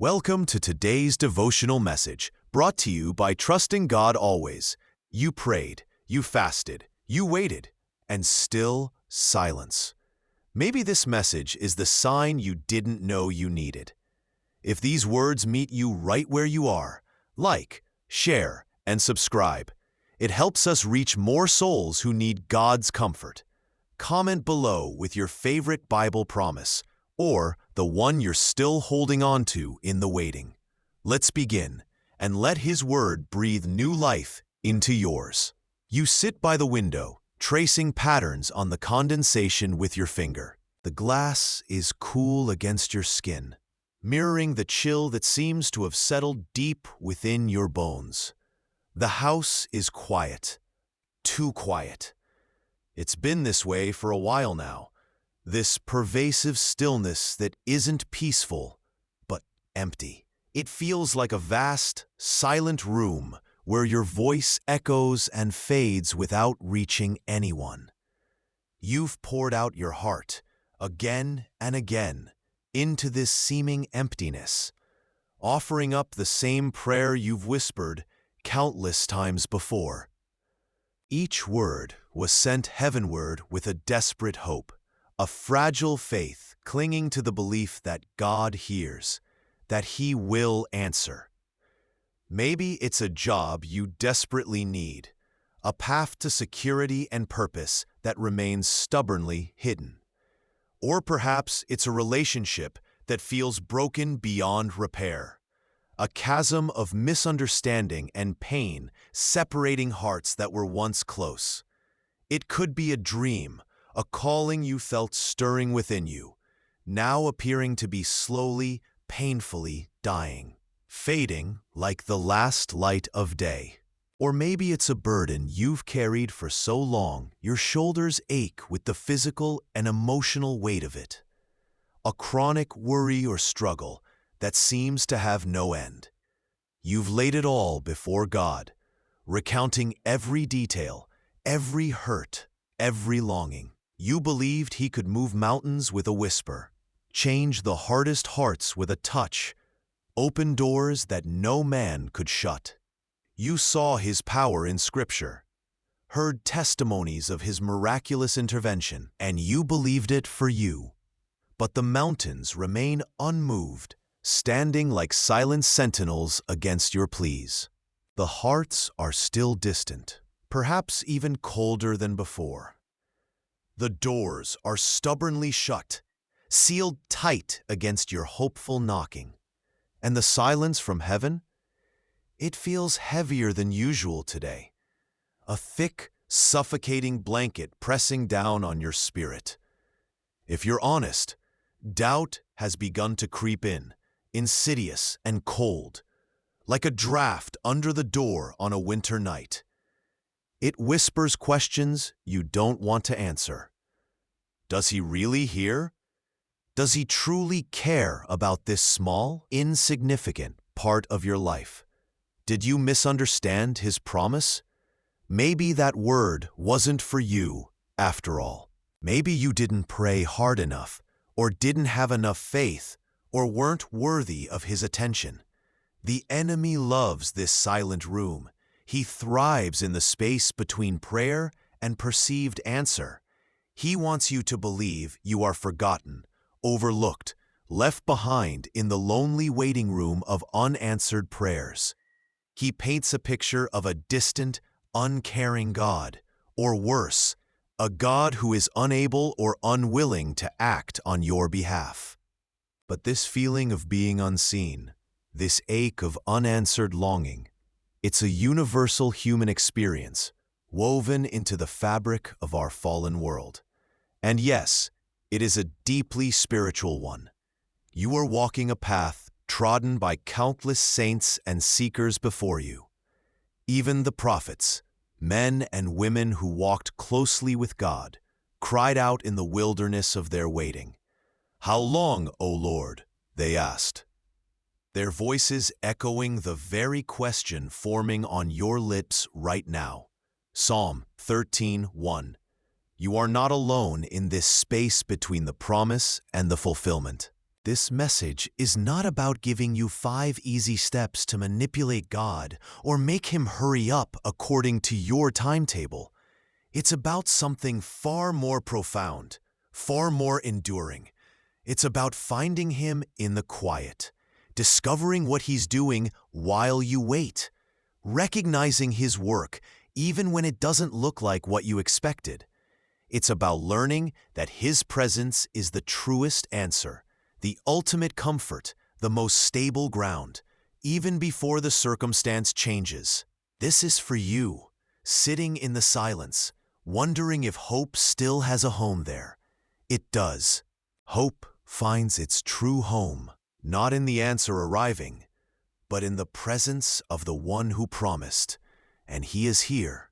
Welcome to today's devotional message, brought to you by Trusting God Always. You prayed, you fasted, you waited, and still silence. Maybe this message is the sign you didn't know you needed. If these words meet you right where you are, like, share, and subscribe. It helps us reach more souls who need God's comfort. Comment below with your favorite Bible promise, or the one you're still holding on to in the waiting. Let's begin, and let His Word breathe new life into yours. You sit by the window, tracing patterns on the condensation with your finger. The glass is cool against your skin, mirroring the chill that seems to have settled deep within your bones. The house is quiet, too quiet. It's been this way for a while now. This pervasive stillness that isn't peaceful, but empty. It feels like a vast, silent room where your voice echoes and fades without reaching anyone. You've poured out your heart, again and again, into this seeming emptiness, offering up the same prayer you've whispered countless times before. Each word was sent heavenward with a desperate hope. A fragile faith clinging to the belief that God hears, that He will answer. Maybe it's a job you desperately need, a path to security and purpose that remains stubbornly hidden. Or perhaps it's a relationship that feels broken beyond repair, a chasm of misunderstanding and pain separating hearts that were once close. It could be a dream, a calling you felt stirring within you, now appearing to be slowly, painfully dying, fading like the last light of day. Or maybe it's a burden you've carried for so long your shoulders ache with the physical and emotional weight of it. A chronic worry or struggle that seems to have no end. You've laid it all before God, recounting every detail, every hurt, every longing. You believed He could move mountains with a whisper, change the hardest hearts with a touch, open doors that no man could shut. You saw His power in Scripture, heard testimonies of His miraculous intervention, and you believed it for you. But the mountains remain unmoved, standing like silent sentinels against your pleas. The hearts are still distant, perhaps even colder than before. The doors are stubbornly shut, sealed tight against your hopeful knocking. And the silence from heaven? It feels heavier than usual today. A thick, suffocating blanket pressing down on your spirit. If you're honest, doubt has begun to creep in, insidious and cold, like a draft under the door on a winter night. It whispers questions you don't want to answer. Does He really hear? Does He truly care about this small, insignificant part of your life? Did you misunderstand His promise? Maybe that word wasn't for you, after all. Maybe you didn't pray hard enough, or didn't have enough faith, or weren't worthy of His attention. The enemy loves this silent room. He thrives in the space between prayer and perceived answer. He wants you to believe you are forgotten, overlooked, left behind in the lonely waiting room of unanswered prayers. He paints a picture of a distant, uncaring God, or worse, a God who is unable or unwilling to act on your behalf. But this feeling of being unseen, this ache of unanswered longing, it's a universal human experience, woven into the fabric of our fallen world. And yes, it is a deeply spiritual one. You are walking a path trodden by countless saints and seekers before you. Even the prophets, men and women who walked closely with God, cried out in the wilderness of their waiting. "How long, O Lord?" they asked. Their voices echoing the very question forming on your lips right now. Psalm 13:1. You are not alone in this space between the promise and the fulfillment. This message is not about giving you 5 easy steps to manipulate God or make Him hurry up according to your timetable. It's about something far more profound, far more enduring. It's about finding Him in the quiet, discovering what He's doing while you wait, recognizing His work even when it doesn't look like what you expected. It's about learning that His presence is the truest answer, the ultimate comfort, the most stable ground, even before the circumstance changes. This is for you, sitting in the silence, wondering if hope still has a home there. It does. Hope finds its true home, not in the answer arriving, but in the presence of the one who promised, and He is here,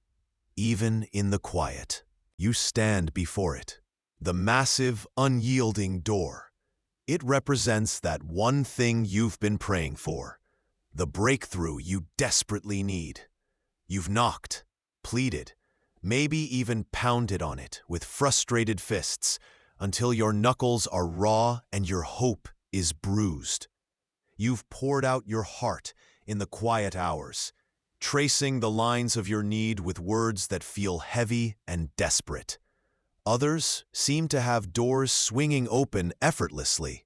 even in the quiet. You stand before it, the massive, unyielding door. It represents that one thing you've been praying for, the breakthrough you desperately need. You've knocked, pleaded, maybe even pounded on it with frustrated fists until your knuckles are raw and your hope is bruised. You've poured out your heart in the quiet hours, tracing the lines of your need with words that feel heavy and desperate. Others seem to have doors swinging open effortlessly,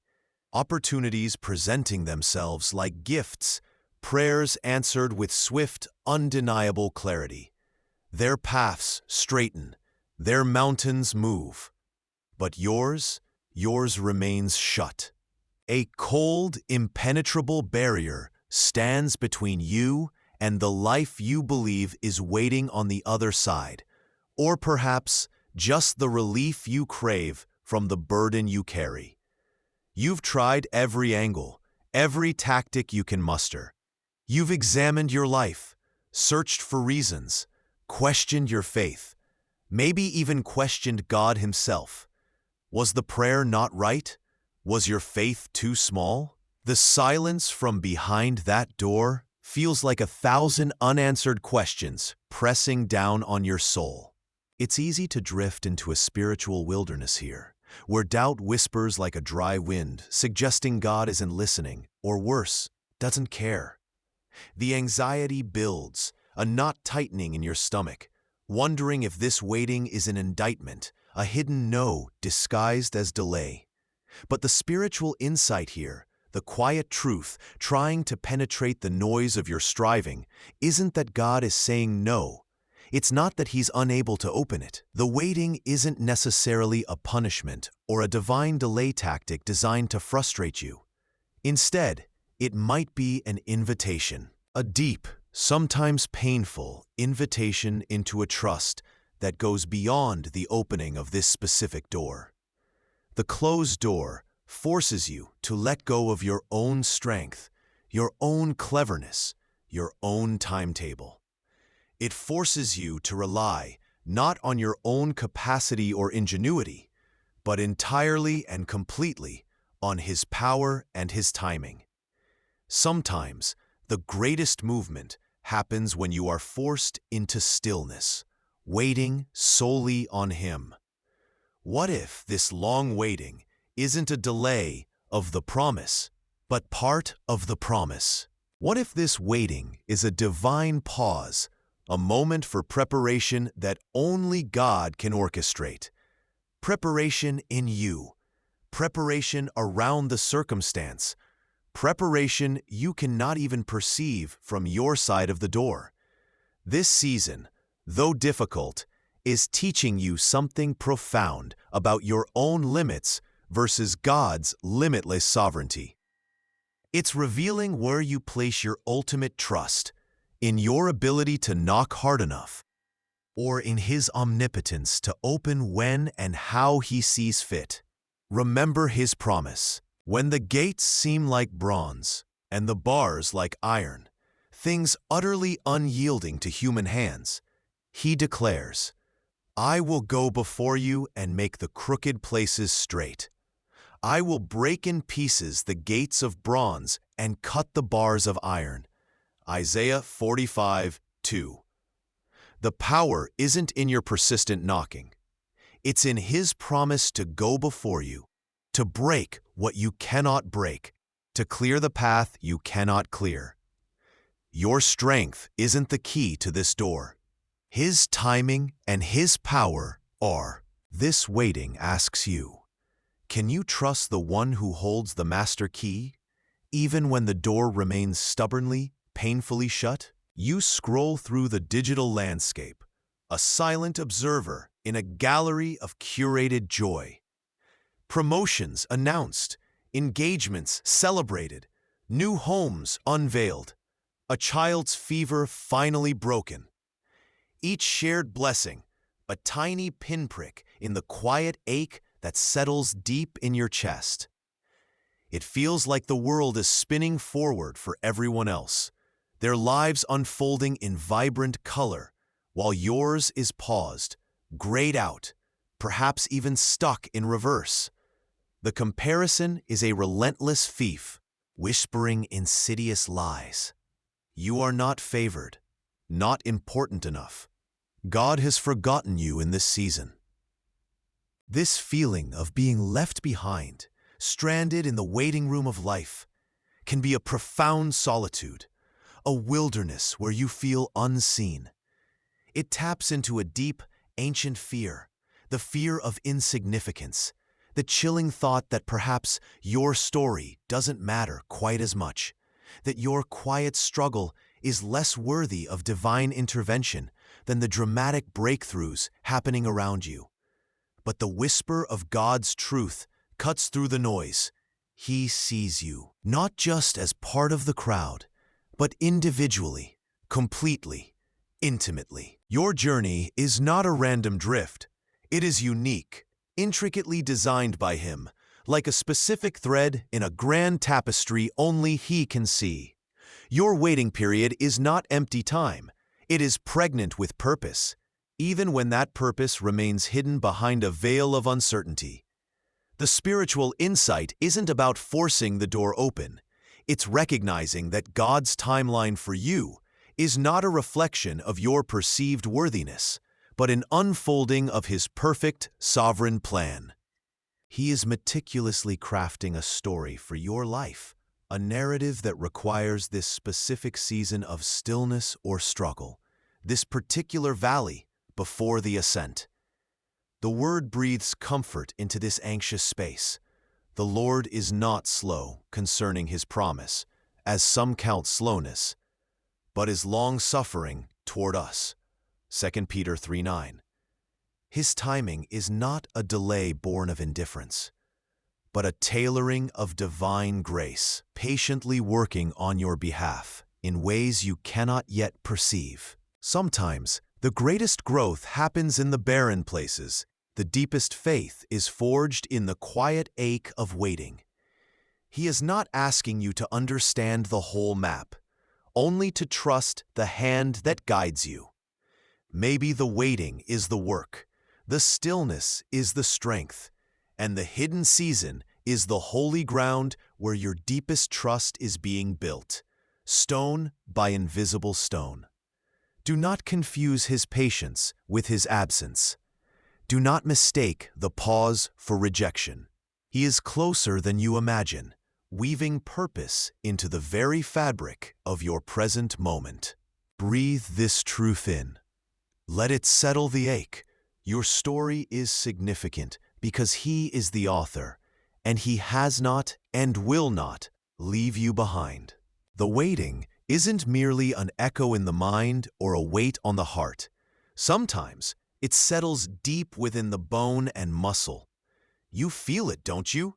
opportunities presenting themselves like gifts, prayers answered with swift, undeniable clarity. Their paths straighten, their mountains move. But yours remains shut. A cold, impenetrable barrier stands between you and the life you believe is waiting on the other side, or perhaps just the relief you crave from the burden you carry. You've tried every angle, every tactic you can muster. You've examined your life, searched for reasons, questioned your faith, maybe even questioned God Himself. Was the prayer not right? Was your faith too small? The silence from behind that door feels like 1,000 unanswered questions pressing down on your soul. It's easy to drift into a spiritual wilderness here, where doubt whispers like a dry wind, suggesting God isn't listening, or worse, doesn't care. The anxiety builds, a knot tightening in your stomach, wondering if this waiting is an indictment, a hidden no disguised as delay. But the spiritual insight here, the quiet truth trying to penetrate the noise of your striving, isn't that God is saying no. It's not that He's unable to open it. The waiting isn't necessarily a punishment or a divine delay tactic designed to frustrate you. Instead, it might be an invitation, a deep, sometimes painful invitation into a trust that goes beyond the opening of this specific door. The closed door forces you to let go of your own strength, your own cleverness, your own timetable. It forces you to rely not on your own capacity or ingenuity, but entirely and completely on His power and His timing. Sometimes the greatest movement happens when you are forced into stillness, waiting solely on Him. What if this long waiting isn't a delay of the promise, but part of the promise? What if this waiting is a divine pause, a moment for preparation that only God can orchestrate? Preparation in you, preparation around the circumstance, preparation you cannot even perceive from your side of the door. This season, though difficult, is teaching you something profound about your own limits versus God's limitless sovereignty. It's revealing where you place your ultimate trust, in your ability to knock hard enough, or in His omnipotence to open when and how He sees fit. Remember His promise. When the gates seem like bronze and the bars like iron, things utterly unyielding to human hands, He declares, "I will go before you and make the crooked places straight. I will break in pieces the gates of bronze and cut the bars of iron." Isaiah 45:2. The power isn't in your persistent knocking. It's in His promise to go before you, to break what you cannot break, to clear the path you cannot clear. Your strength isn't the key to this door. His timing and His power are. This waiting asks you, can you trust the one who holds the master key, even when the door remains stubbornly, painfully shut? You scroll through the digital landscape, a silent observer in a gallery of curated joy. Promotions announced, engagements celebrated, new homes unveiled, a child's fever finally broken. Each shared blessing, a tiny pinprick in the quiet ache that settles deep in your chest. It feels like the world is spinning forward for everyone else, their lives unfolding in vibrant color, while yours is paused, grayed out, perhaps even stuck in reverse. The comparison is a relentless thief, whispering insidious lies. You are not favored, not important enough. God has forgotten you in this season. This feeling of being left behind, stranded in the waiting room of life, can be a profound solitude, a wilderness where you feel unseen. It taps into a deep, ancient fear, the fear of insignificance, the chilling thought that perhaps your story doesn't matter quite as much, that your quiet struggle is less worthy of divine intervention than the dramatic breakthroughs happening around you. But the whisper of God's truth cuts through the noise. He sees you, not just as part of the crowd, but individually, completely, intimately. Your journey is not a random drift. It is unique, intricately designed by Him, like a specific thread in a grand tapestry only He can see. Your waiting period is not empty time. It is pregnant with purpose, even when that purpose remains hidden behind a veil of uncertainty. The spiritual insight isn't about forcing the door open. It's recognizing that God's timeline for you is not a reflection of your perceived worthiness, but an unfolding of His perfect, sovereign plan. He is meticulously crafting a story for your life, a narrative that requires this specific season of stillness or struggle, this particular valley before the ascent. The Word breathes comfort into this anxious space. The Lord is not slow concerning His promise, as some count slowness, but is long-suffering toward us. 2 Peter 3:9. His timing is not a delay born of indifference, but a tailoring of divine grace, patiently working on your behalf in ways you cannot yet perceive. Sometimes, the greatest growth happens in the barren places. The deepest faith is forged in the quiet ache of waiting. He is not asking you to understand the whole map, only to trust the hand that guides you. Maybe the waiting is the work, the stillness is the strength, and the hidden season is the holy ground where your deepest trust is being built, stone by invisible stone. Do not confuse His patience with His absence. Do not mistake the pause for rejection. He is closer than you imagine, weaving purpose into the very fabric of your present moment. Breathe this truth in. Let it settle the ache. Your story is significant because He is the author, and He has not and will not leave you behind. The waiting isn't merely an echo in the mind or a weight on the heart. Sometimes it settles deep within the bone and muscle. You feel it, don't you?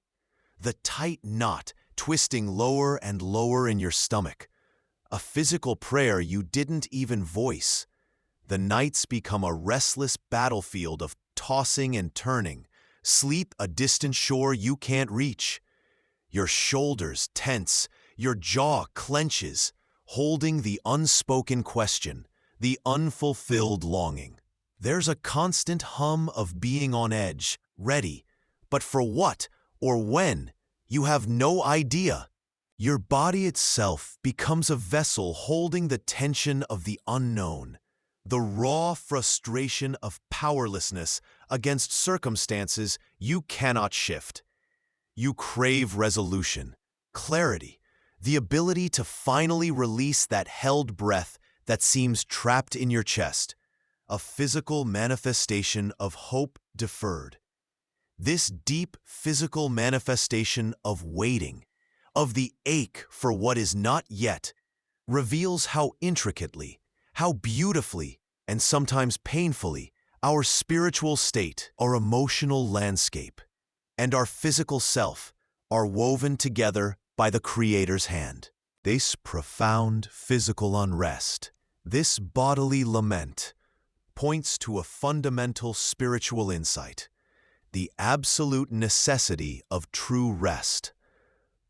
The tight knot twisting lower and lower in your stomach. A physical prayer you didn't even voice. The nights become a restless battlefield of tossing and turning, sleep a distant shore you can't reach. Your shoulders tense, your jaw clenches, holding the unspoken question, the unfulfilled longing. There's a constant hum of being on edge, ready, but for what or when, you have no idea. Your body itself becomes a vessel holding the tension of the unknown, the raw frustration of powerlessness against circumstances you cannot shift. You crave resolution, clarity, the ability to finally release that held breath that seems trapped in your chest, a physical manifestation of hope deferred. This deep physical manifestation of waiting, of the ache for what is not yet, reveals how intricately, how beautifully, and sometimes painfully, our spiritual state, our emotional landscape, and our physical self are woven together by the Creator's hand. This profound physical unrest, this bodily lament, points to a fundamental spiritual insight, the absolute necessity of true rest.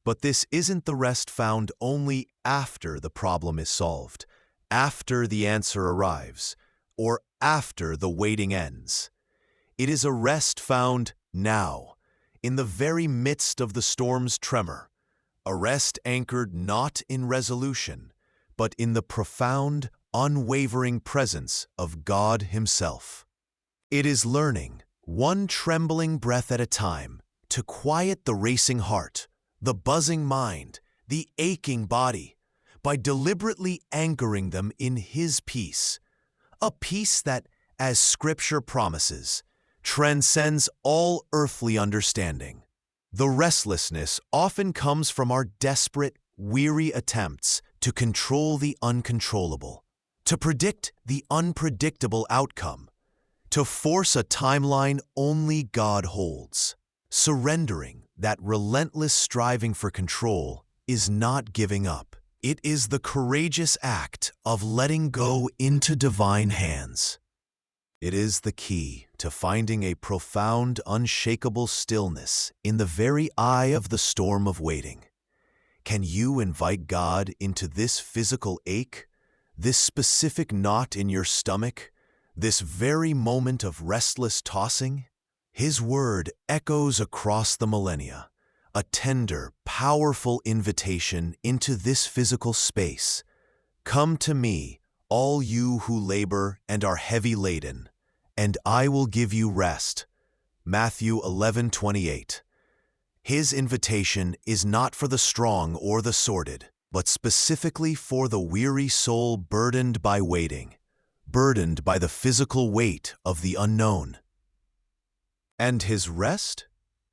But this isn't the rest found only after the problem is solved, after the answer arrives, or after the waiting ends. It is a rest found now, in the very midst of the storm's tremor, a rest anchored not in resolution, but in the profound, unwavering presence of God Himself. It is learning, one trembling breath at a time, to quiet the racing heart, the buzzing mind, the aching body, by deliberately anchoring them in His peace, a peace that, as Scripture promises, transcends all earthly understanding. The restlessness often comes from our desperate, weary attempts to control the uncontrollable, to predict the unpredictable outcome, to force a timeline only God holds. Surrendering that relentless striving for control is not giving up. It is the courageous act of letting go into divine hands. It is the key to finding a profound, unshakable stillness in the very eye of the storm of waiting. Can you invite God into this physical ache, this specific knot in your stomach, this very moment of restless tossing? His word echoes across the millennia, a tender, powerful invitation into this physical space. Come to me, all you who labor and are heavy laden, and I will give you rest. Matthew 11:28. His invitation is not for the strong or the sordid, but specifically for the weary soul burdened by waiting, burdened by the physical weight of the unknown. And His rest?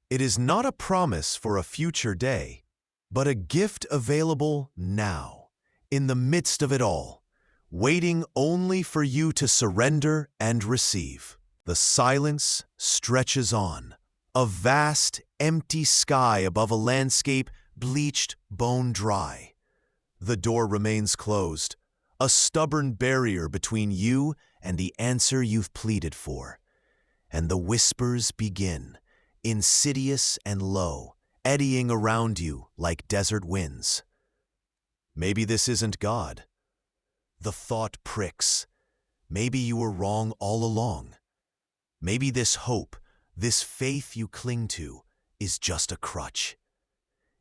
It is not a promise for a future day, but a gift available now, in the midst of it all, waiting only for you to surrender and receive. The silence stretches on, a vast, empty sky above a landscape bleached bone dry. The door remains closed, a stubborn barrier between you and the answer you've pleaded for. And the whispers begin, insidious and low, eddying around you like desert winds. Maybe this isn't God. The thought pricks. Maybe you were wrong all along. Maybe this hope, this faith you cling to, is just a crutch.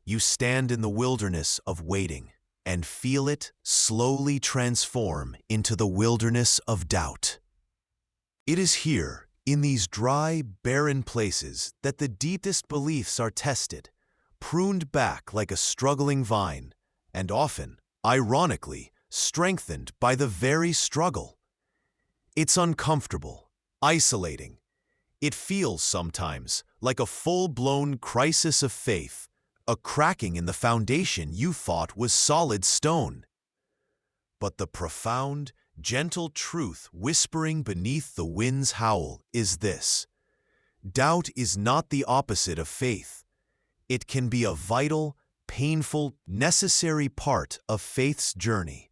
You stand in the wilderness of waiting and feel it slowly transform into the wilderness of doubt. It is here, in these dry, barren places, that the deepest beliefs are tested, pruned back like a struggling vine, and often, ironically, strengthened by the very struggle. It's uncomfortable, isolating. It feels sometimes like a full-blown crisis of faith, a cracking in the foundation you thought was solid stone. But the profound, gentle truth whispering beneath the wind's howl is this: doubt is not the opposite of faith. It can be a vital, painful, necessary part of faith's journey.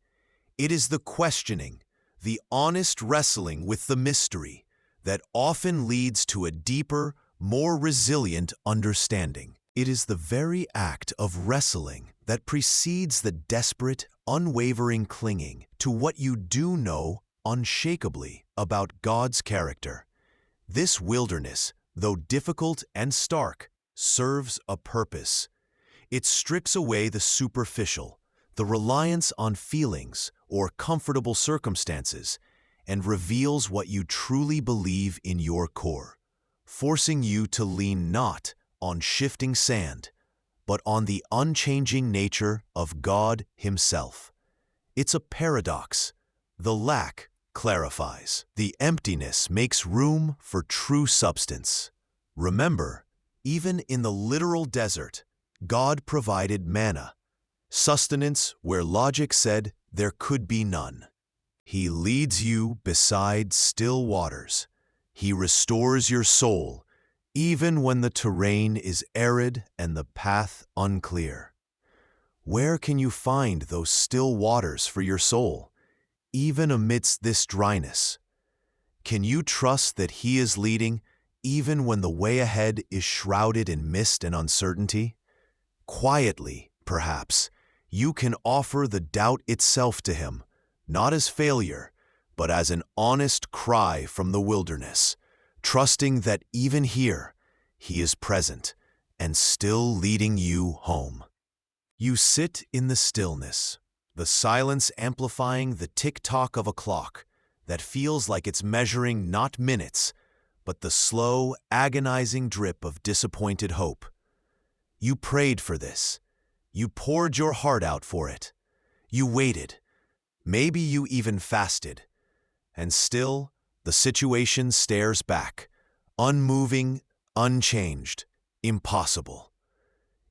It is the questioning, the honest wrestling with the mystery that often leads to a deeper, more resilient understanding. It is the very act of wrestling that precedes the desperate, unwavering clinging to what you do know unshakably about God's character. This wilderness, though difficult and stark, serves a purpose. It strips away the superficial, the reliance on feelings or comfortable circumstances, and reveals what you truly believe in your core, forcing you to lean not on shifting sand, but on the unchanging nature of God Himself. It's a paradox. The lack clarifies. The emptiness makes room for true substance. Remember, even in the literal desert, God provided manna, sustenance where logic said there could be none. He leads you beside still waters. He restores your soul, even when the terrain is arid and the path unclear. Where can you find those still waters for your soul, even amidst this dryness? Can you trust that He is leading, even when the way ahead is shrouded in mist and uncertainty? Quietly, perhaps, you can offer the doubt itself to Him, not as failure, but as an honest cry from the wilderness, trusting that even here, He is present and still leading you home. You sit in the stillness, the silence amplifying the tick-tock of a clock that feels like it's measuring not minutes, but the slow, agonizing drip of disappointed hope. You prayed for this. You poured your heart out for it. You waited. Maybe you even fasted. And still, the situation stares back, unmoving, unchanged, impossible.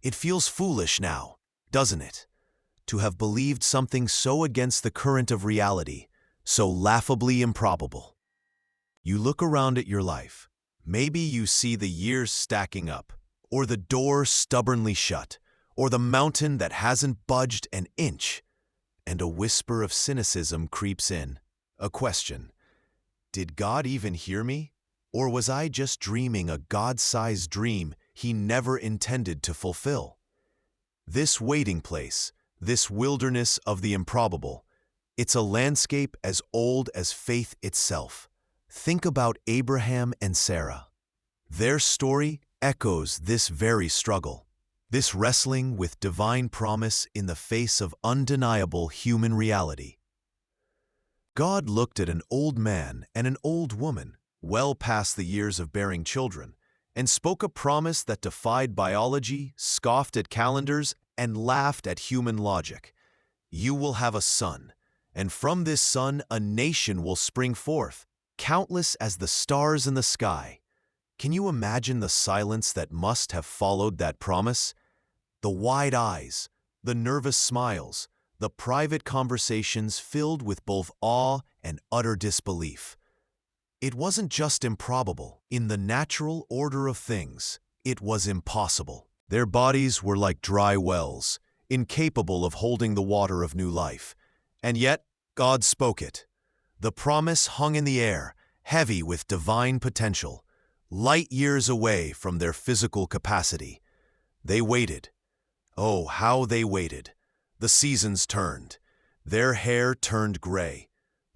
It feels foolish now, doesn't it? To have believed something so against the current of reality, so laughably improbable. You look around at your life. Maybe you see the years stacking up, or the door stubbornly shut, or the mountain that hasn't budged an inch, and a whisper of cynicism creeps in. A question. Did God even hear me? Or was I just dreaming a God-sized dream He never intended to fulfill? This waiting place, this wilderness of the improbable, it's a landscape as old as faith itself. Think about Abraham and Sarah. Their story echoes this very struggle, this wrestling with divine promise in the face of undeniable human reality. God looked at an old man and an old woman, well past the years of bearing children, and spoke a promise that defied biology, scoffed at calendars, and laughed at human logic. You will have a son, and from this son a nation will spring forth, countless as the stars in the sky. Can you imagine the silence that must have followed that promise? The wide eyes, the nervous smiles, the private conversations filled with both awe and utter disbelief. It wasn't just improbable. In the natural order of things, it was impossible. Their bodies were like dry wells, incapable of holding the water of new life. And yet, God spoke it. The promise hung in the air, heavy with divine potential, light years away from their physical capacity. They waited. Oh, how they waited. The seasons turned. Their hair turned gray.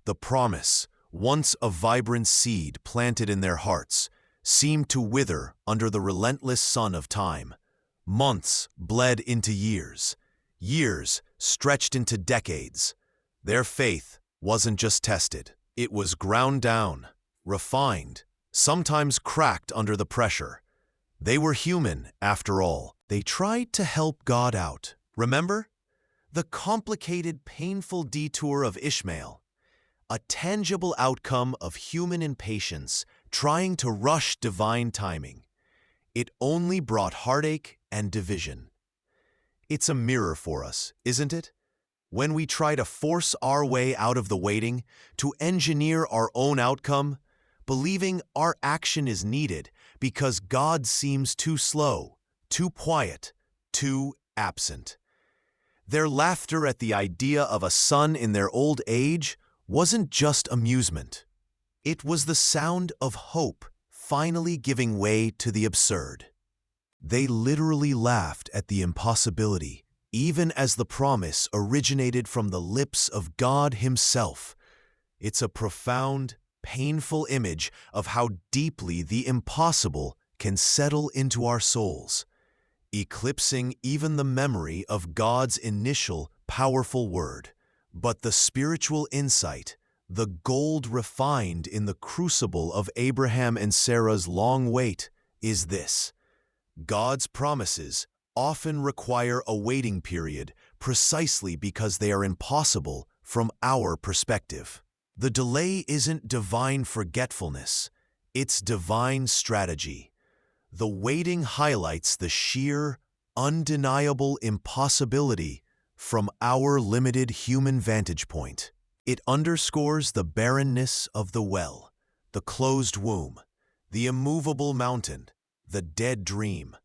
The promise, once a vibrant seed planted in their hearts, seemed to wither under the relentless sun of time. Months bled into years. Years stretched into decades. Their faith wasn't just tested. It was ground down, refined, sometimes cracked under the pressure. They were human, after all. They tried to help God out. Remember? The complicated, painful detour of Ishmael, a tangible outcome of human impatience trying to rush divine timing. It only brought heartache and division. It's a mirror for us, isn't it? When we try to force our way out of the waiting, to engineer our own outcome, believing our action is needed because God seems too slow, too quiet, too absent. Their laughter at the idea of a son in their old age wasn't just amusement. It was the sound of hope finally giving way to the absurd. They literally laughed at the impossibility, even as the promise originated from the lips of God Himself. It's a profound, painful image of how deeply the impossible can settle into our souls, eclipsing even the memory of God's initial powerful word. But the spiritual insight, the gold refined in the crucible of Abraham and Sarah's long wait, is this. God's promises often require a waiting period precisely because they are impossible from our perspective. The delay isn't divine forgetfulness, it's divine strategy. The waiting highlights the sheer, undeniable impossibility from our limited human vantage point. It underscores the barrenness of the well, the closed womb, the immovable mountain, the dead dream,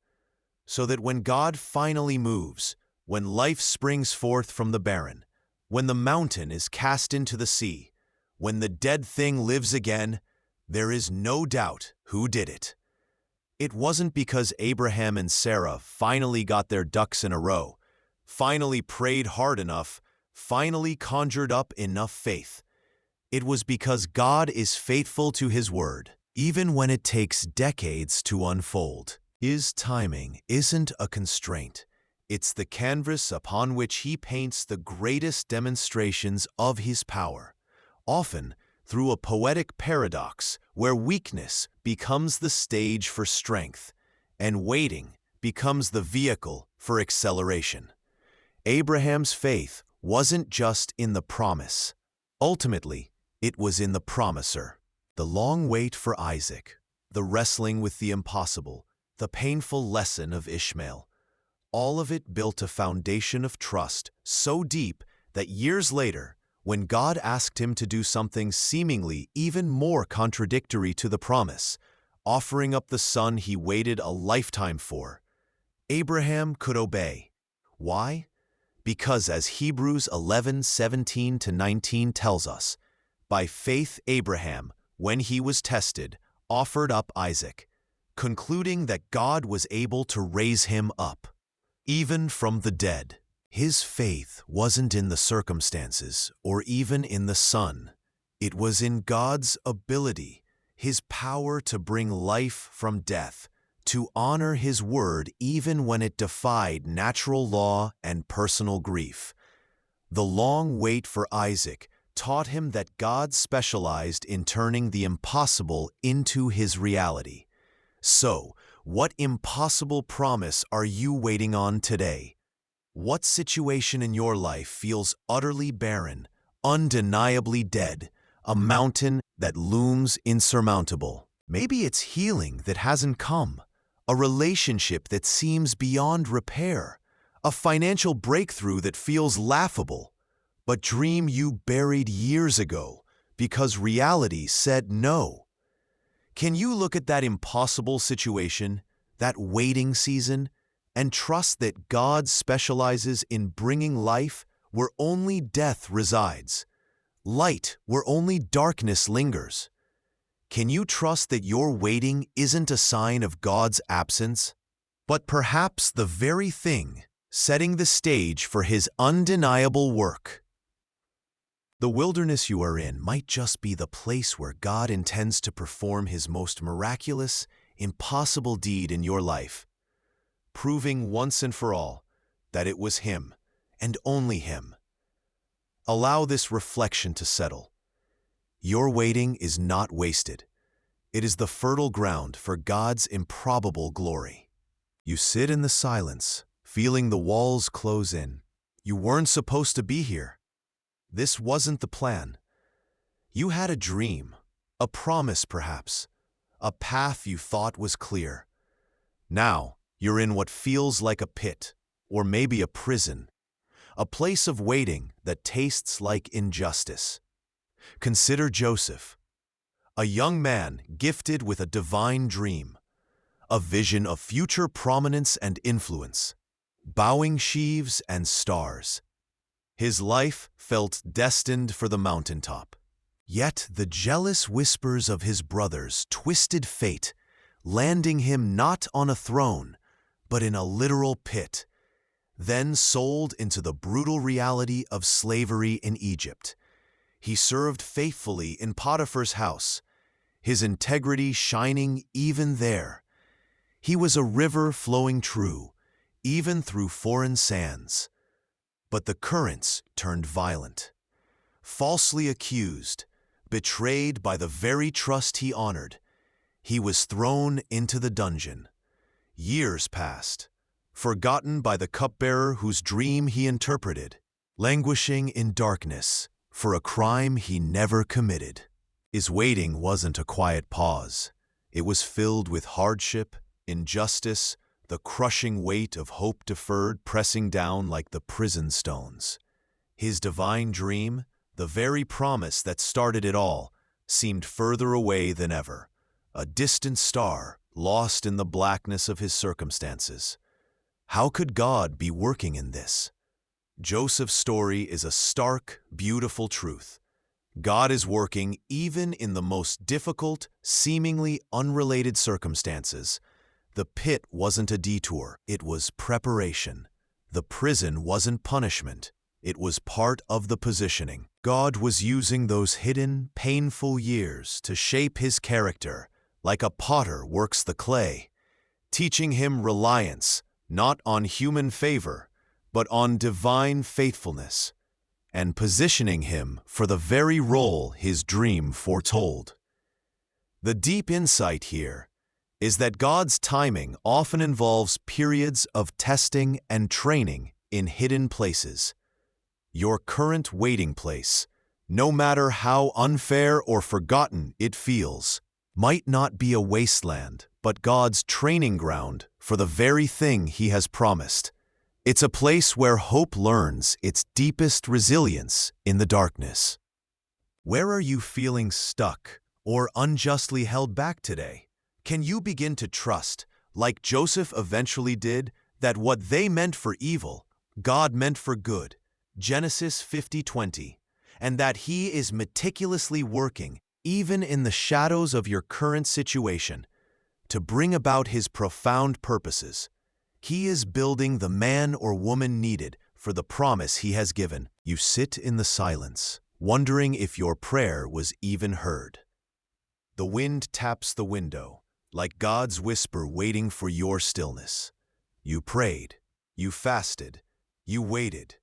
so that when God finally moves, when life springs forth from the barren, when the mountain is cast into the sea, when the dead thing lives again, there is no doubt who did it. It wasn't because Abraham and Sarah finally got their ducks in a row, finally prayed hard enough, finally conjured up enough faith. It was because God is faithful to His word, even when it takes decades to unfold. His timing isn't a constraint. It's the canvas upon which He paints the greatest demonstrations of His power, often through a poetic paradox where weakness becomes the stage for strength and waiting becomes the vehicle for acceleration. Abraham's faith wasn't just in the promise. Ultimately, it was in the promiser. The long wait for Isaac, the wrestling with the impossible, the painful lesson of Ishmael, all of it built a foundation of trust so deep that years later, when God asked him to do something seemingly even more contradictory to the promise, offering up the son he waited a lifetime for, Abraham could obey. Why? Because as Hebrews 11:17-19 tells us, by faith Abraham, when he was tested, offered up Isaac, concluding that God was able to raise him up, even from the dead. His faith wasn't in the circumstances or even in the son. It was in God's ability, His power to bring life from death, to honor His word even when it defied natural law and personal grief. The long wait for Isaac taught him that God specialized in turning the impossible into His reality. So, what impossible promise are you waiting on today? What situation in your life feels utterly barren, undeniably dead, a mountain that looms insurmountable? Maybe it's healing that hasn't come, a relationship that seems beyond repair, a financial breakthrough that feels laughable, but dream you buried years ago because reality said no. Can you look at that impossible situation, that waiting season, and trust that God specializes in bringing life where only death resides, light where only darkness lingers? Can you trust that your waiting isn't a sign of God's absence, but perhaps the very thing setting the stage for His undeniable work? The wilderness you are in might just be the place where God intends to perform His most miraculous, impossible deed in your life, proving once and for all that it was Him, and only Him. Allow this reflection to settle. Your waiting is not wasted. It is the fertile ground for God's improbable glory. You sit in the silence, feeling the walls close in. You weren't supposed to be here. This wasn't the plan. You had a dream, a promise perhaps, a path you thought was clear. Now, you're in what feels like a pit, or maybe a prison, a place of waiting that tastes like injustice. Consider Joseph, a young man gifted with a divine dream, a vision of future prominence and influence, bowing sheaves and stars. His life felt destined for the mountaintop. Yet the jealous whispers of his brothers twisted fate, landing him not on a throne, but in a literal pit, then sold into the brutal reality of slavery in Egypt. He served faithfully in Potiphar's house, his integrity shining even there. He was a river flowing true, even through foreign sands. But the currents turned violent. Falsely accused, betrayed by the very trust he honored, he was thrown into the dungeon. Years passed, forgotten by the cupbearer whose dream he interpreted, languishing in darkness for a crime he never committed. His waiting wasn't a quiet pause. It was filled with hardship, injustice, the crushing weight of hope deferred pressing down like the prison stones. His divine dream, the very promise that started it all, seemed further away than ever, a distant star lost in the blackness of his circumstances. How could God be working in this? Joseph's story is a stark, beautiful truth. God is working even in the most difficult, seemingly unrelated circumstances. The pit wasn't a detour, it was preparation. The prison wasn't punishment, it was part of the positioning. God was using those hidden, painful years to shape his character, like a potter works the clay, teaching him reliance, not on human favor, but on divine faithfulness, and positioning him for the very role his dream foretold. The deep insight here is that God's timing often involves periods of testing and training in hidden places. Your current waiting place, no matter how unfair or forgotten it feels, might not be a wasteland, but God's training ground for the very thing He has promised. It's a place where hope learns its deepest resilience in the darkness. Where are you feeling stuck or unjustly held back today? Can you begin to trust, like Joseph eventually did, that what they meant for evil, God meant for good? Genesis 50:20, and that He is meticulously working, even in the shadows of your current situation, to bring about His profound purposes. He is building the man or woman needed for the promise He has given. You sit in the silence, wondering if your prayer was even heard. The wind taps the window, like God's whisper waiting for your stillness. You prayed, you fasted, you waited,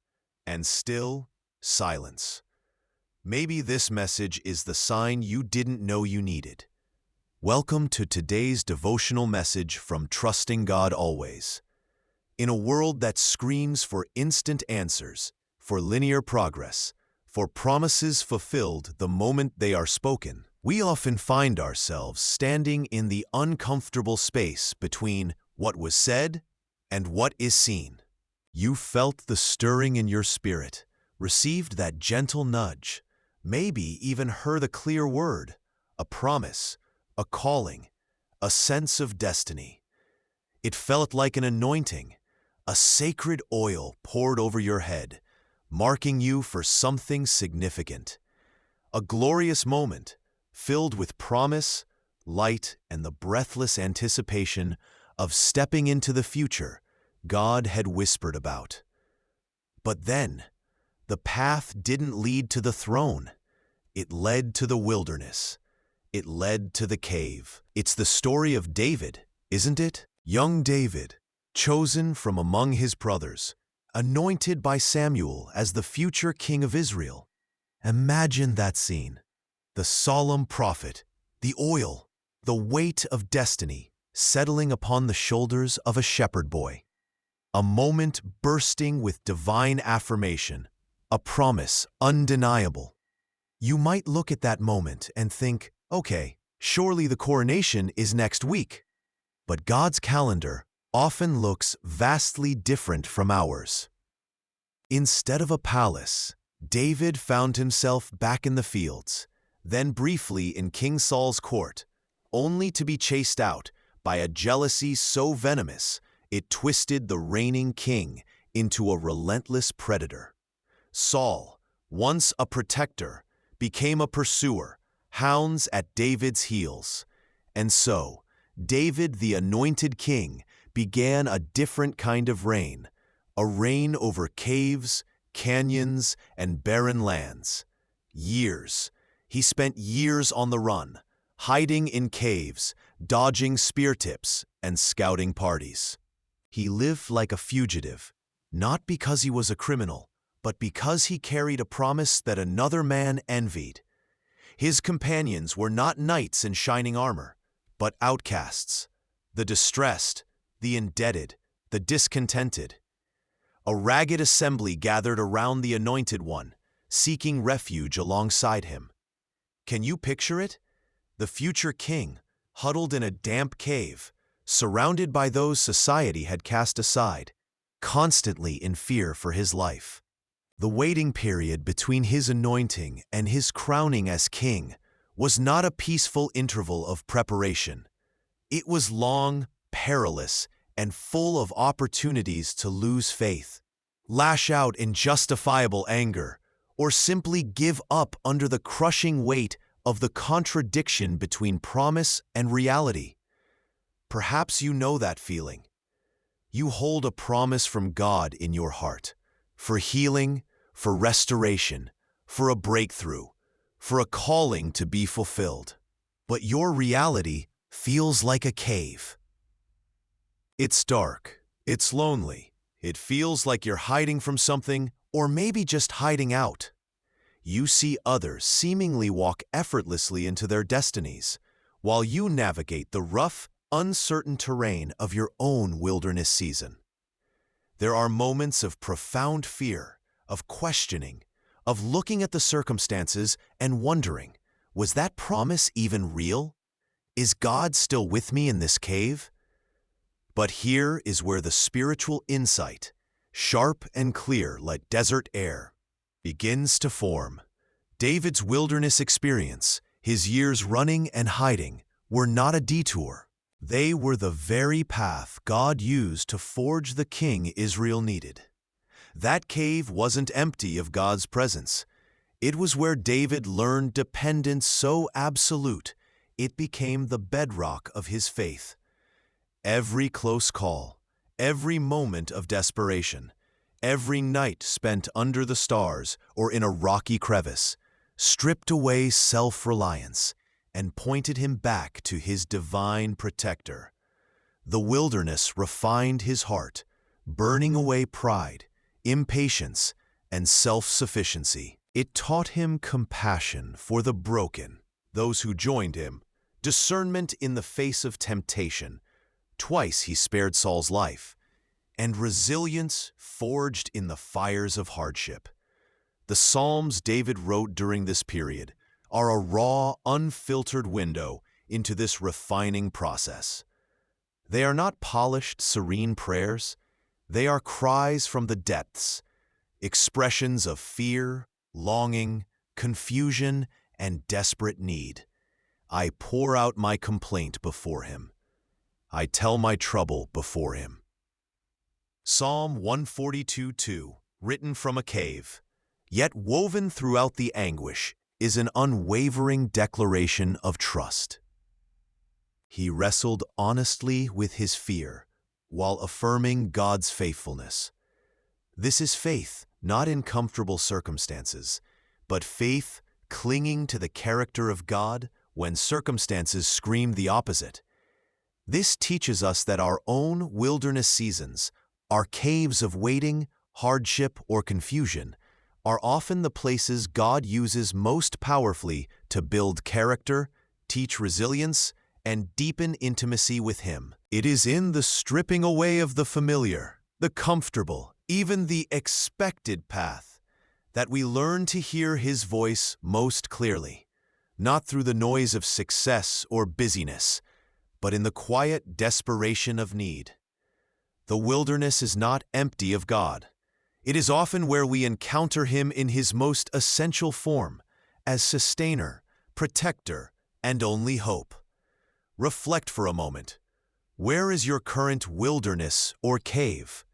and still, silence. Maybe this message is the sign you didn't know you needed. Welcome to today's devotional message from Trusting God Always. In a world that screams for instant answers, for linear progress, for promises fulfilled the moment they are spoken, we often find ourselves standing in the uncomfortable space between what was said and what is seen. You felt the stirring in your spirit, received that gentle nudge, maybe even heard a clear word, a promise, a calling, a sense of destiny. It felt like an anointing, a sacred oil poured over your head, marking you for something significant. A glorious moment, filled with promise, light, and the breathless anticipation of stepping into the future God had whispered about. But then, the path didn't lead to the throne. It led to the wilderness. It led to the cave. It's the story of David, isn't it? Young David, chosen from among his brothers, anointed by Samuel as the future king of Israel. Imagine that scene. The solemn prophet, the oil, the weight of destiny settling upon the shoulders of a shepherd boy. A moment bursting with divine affirmation, a promise undeniable. You might look at that moment and think, okay, surely the coronation is next week. But God's calendar often looks vastly different from ours. Instead of a palace, David found himself back in the fields, then briefly in King Saul's court, only to be chased out by a jealousy so venomous it twisted the reigning king into a relentless predator. Saul, once a protector, became a pursuer, hounds at David's heels. And so, David the anointed king began a different kind of reign, a reign over caves, canyons, and barren lands. Years. He spent years on the run, hiding in caves, dodging spear tips, and scouting parties. He lived like a fugitive, not because he was a criminal, but because he carried a promise that another man envied. His companions were not knights in shining armor, but outcasts, the distressed, the indebted, the discontented. A ragged assembly gathered around the Anointed One, seeking refuge alongside him. Can you picture it? The future king, huddled in a damp cave, surrounded by those society had cast aside, constantly in fear for his life. The waiting period between his anointing and his crowning as king was not a peaceful interval of preparation. It was long, perilous, and full of opportunities to lose faith, lash out in justifiable anger, or simply give up under the crushing weight of the contradiction between promise and reality. Perhaps you know that feeling. You hold a promise from God in your heart, for healing, for restoration, for a breakthrough, for a calling to be fulfilled. But your reality feels like a cave. It's dark, it's lonely, it feels like you're hiding from something, or maybe just hiding out. You see others seemingly walk effortlessly into their destinies, while you navigate the rough, uncertain terrain of your own wilderness season. There are moments of profound fear, of questioning, of looking at the circumstances and wondering, was that promise even real? Is God still with me in this cave? But here is where the spiritual insight, sharp and clear like desert air, begins to form. David's wilderness experience, his years running and hiding, were not a detour. They were the very path God used to forge the king Israel needed. That cave wasn't empty of God's presence. It was where David learned dependence so absolute, it became the bedrock of his faith. Every close call, every moment of desperation, every night spent under the stars or in a rocky crevice, stripped away self-reliance and pointed him back to his divine protector. The wilderness refined his heart, burning away pride, impatience, and self-sufficiency. It taught him compassion for the broken, those who joined him, discernment in the face of temptation. Twice he spared Saul's life, and resilience forged in the fires of hardship. The Psalms David wrote during this period are a raw, unfiltered window into this refining process. They are not polished, serene prayers. They are cries from the depths, expressions of fear, longing, confusion, and desperate need. I pour out my complaint before him. I tell my trouble before him. Psalm 142:2, written from a cave, yet woven throughout the anguish, is an unwavering declaration of trust. He wrestled honestly with his fear while affirming God's faithfulness. This is faith, not in comfortable circumstances, but faith clinging to the character of God when circumstances scream the opposite. This teaches us that our own wilderness seasons, our caves of waiting, hardship, or confusion, are often the places God uses most powerfully to build character, teach resilience, and deepen intimacy with Him. It is in the stripping away of the familiar, the comfortable, even the expected path, that we learn to hear His voice most clearly, not through the noise of success or busyness, but in the quiet desperation of need. The wilderness is not empty of God. It is often where we encounter Him in His most essential form, as sustainer, protector, and only hope. Reflect for a moment. Where is your current wilderness or cave?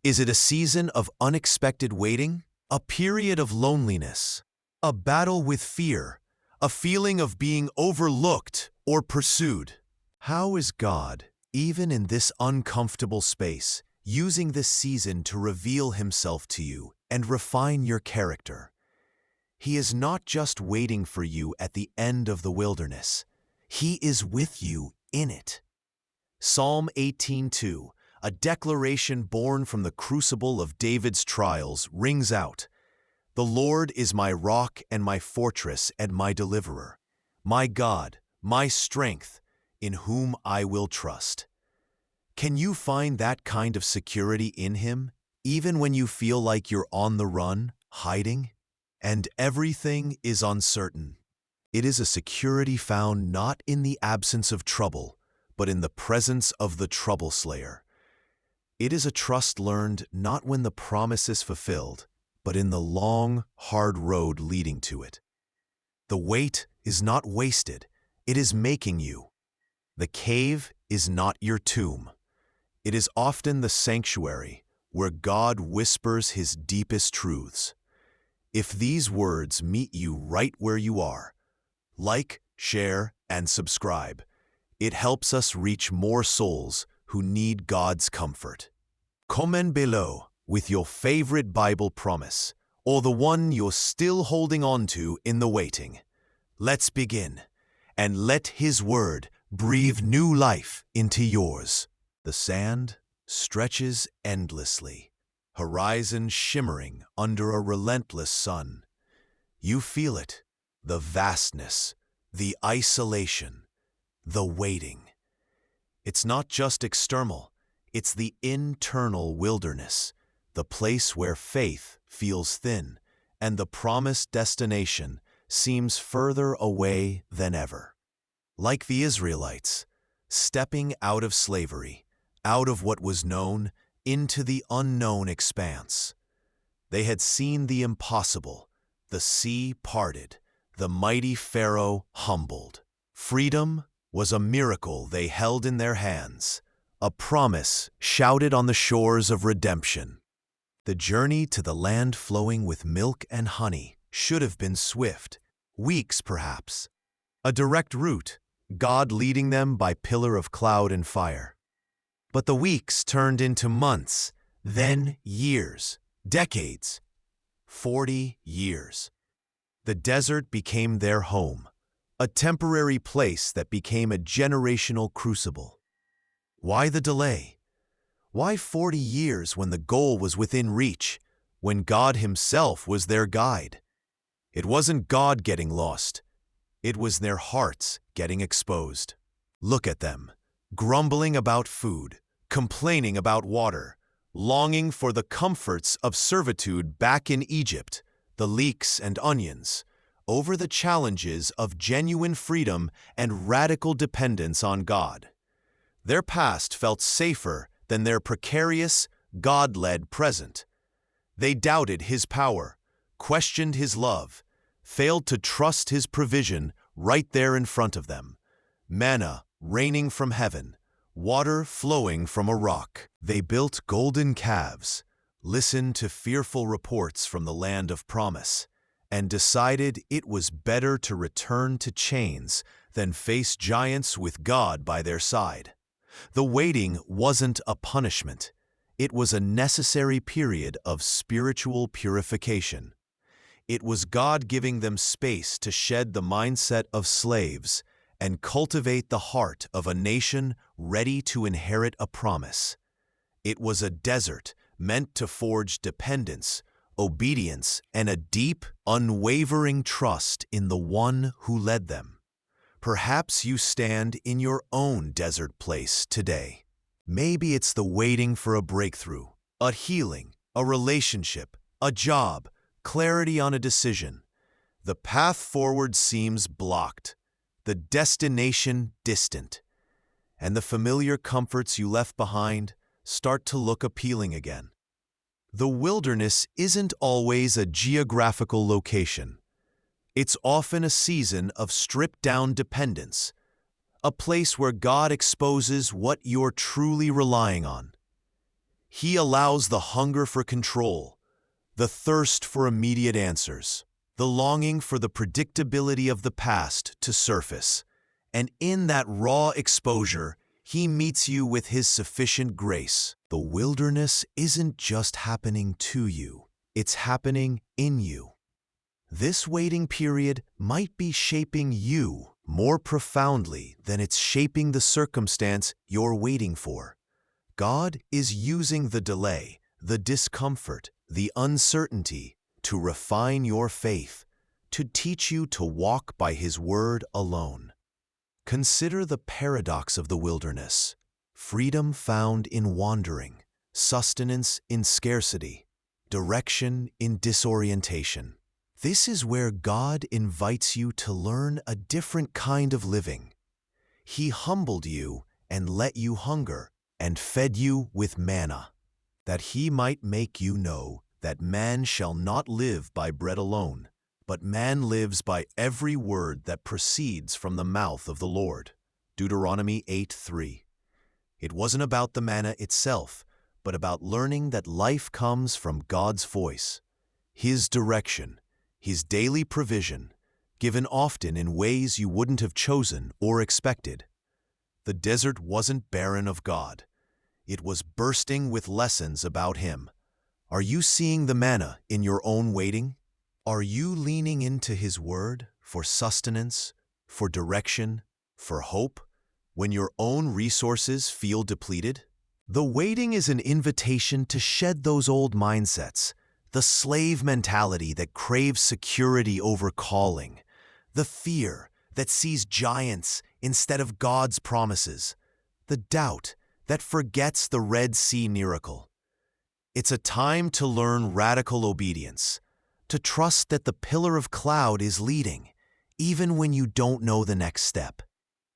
Is it a season of unexpected waiting? A period of loneliness? A battle with fear? A feeling of being overlooked or pursued? How is God, even in this uncomfortable space, using this season to reveal Himself to you and refine your character? He is not just waiting for you at the end of the wilderness. He is with you in it. Psalm 18:2, a declaration born from the crucible of David's trials, rings out, "The Lord is my rock and my fortress and my deliverer, my God, my strength, in whom I will trust." Can you find that kind of security in Him, even when you feel like you're on the run, hiding, and everything is uncertain? It is a security found not in the absence of trouble, but in the presence of the trouble slayer. It is a trust learned not when the promise is fulfilled, but in the long, hard road leading to it. The wait is not wasted, it is making you. The cave is not your tomb. It is often the sanctuary where God whispers His deepest truths. If these words meet you right where you are, like, share, and subscribe. It helps us reach more souls who need God's comfort. Comment below with your favorite Bible promise, or the one you're still holding on to in the waiting. Let's begin, and let His word breathe new life into yours. The sand stretches endlessly, horizon shimmering under a relentless sun. You feel it, the vastness, the isolation, the waiting. It's not just external, it's the internal wilderness, the place where faith feels thin and the promised destination seems further away than ever. Like the Israelites, stepping out of slavery, out of what was known, into the unknown expanse. They had seen the impossible, the sea parted, the mighty Pharaoh humbled. Freedom was a miracle they held in their hands, a promise shouted on the shores of redemption. The journey to the land flowing with milk and honey should have been swift, weeks perhaps. A direct route, God leading them by pillar of cloud and fire. But the weeks turned into months, then years, decades, 40 years. The desert became their home, a temporary place that became a generational crucible. Why the delay? Why 40 years when the goal was within reach, when God Himself was their guide? It wasn't God getting lost. It was their hearts getting exposed. Look at them, grumbling about food, complaining about water, longing for the comforts of servitude back in Egypt, the leeks and onions, over the challenges of genuine freedom and radical dependence on God. Their past felt safer than their precarious, God-led present. They doubted His power, questioned His love, failed to trust His provision right there in front of them. Manna raining from heaven, water flowing from a rock. They built golden calves, listened to fearful reports from the land of promise, and decided it was better to return to chains than face giants with God by their side. The waiting wasn't a punishment. It was a necessary period of spiritual purification. It was God giving them space to shed the mindset of slaves and cultivate the heart of a nation ready to inherit a promise. It was a desert meant to forge dependence, obedience, and a deep, unwavering trust in the one who led them. Perhaps you stand in your own desert place today. Maybe it's the waiting for a breakthrough, a healing, a relationship, a job, clarity on a decision. The path forward seems blocked, the destination distant, and the familiar comforts you left behind start to look appealing again. The wilderness isn't always a geographical location. It's often a season of stripped-down dependence, a place where God exposes what you're truly relying on. He allows the hunger for control, the thirst for immediate answers, the longing for the predictability of the past to surface, and in that raw exposure, He meets you with His sufficient grace. The wilderness isn't just happening to you, it's happening in you. This waiting period might be shaping you more profoundly than it's shaping the circumstance you're waiting for. God is using the delay, the discomfort, the uncertainty to refine your faith, to teach you to walk by His word alone. Consider the paradox of the wilderness. freedom found in wandering, sustenance in scarcity, direction in disorientation. This is where God invites you to learn a different kind of living. He humbled you and let you hunger, and fed you with manna, that he might make you know that man shall not live by bread alone, but man lives by every word that proceeds from the mouth of the Lord. Deuteronomy 8:3. It wasn't about the manna itself, but about learning that life comes from God's voice, his direction, his daily provision, given often in ways you wouldn't have chosen or expected. The desert wasn't barren of God. It was bursting with lessons about him. Are you seeing the manna in your own waiting? Are you leaning into his word for sustenance, for direction, for hope, when your own resources feel depleted? The waiting is an invitation to shed those old mindsets, the slave mentality that craves security over calling, the fear that sees giants instead of God's promises, the doubt that forgets the Red Sea miracle. It's a time to learn radical obedience, to trust that the pillar of cloud is leading, even when you don't know the next step.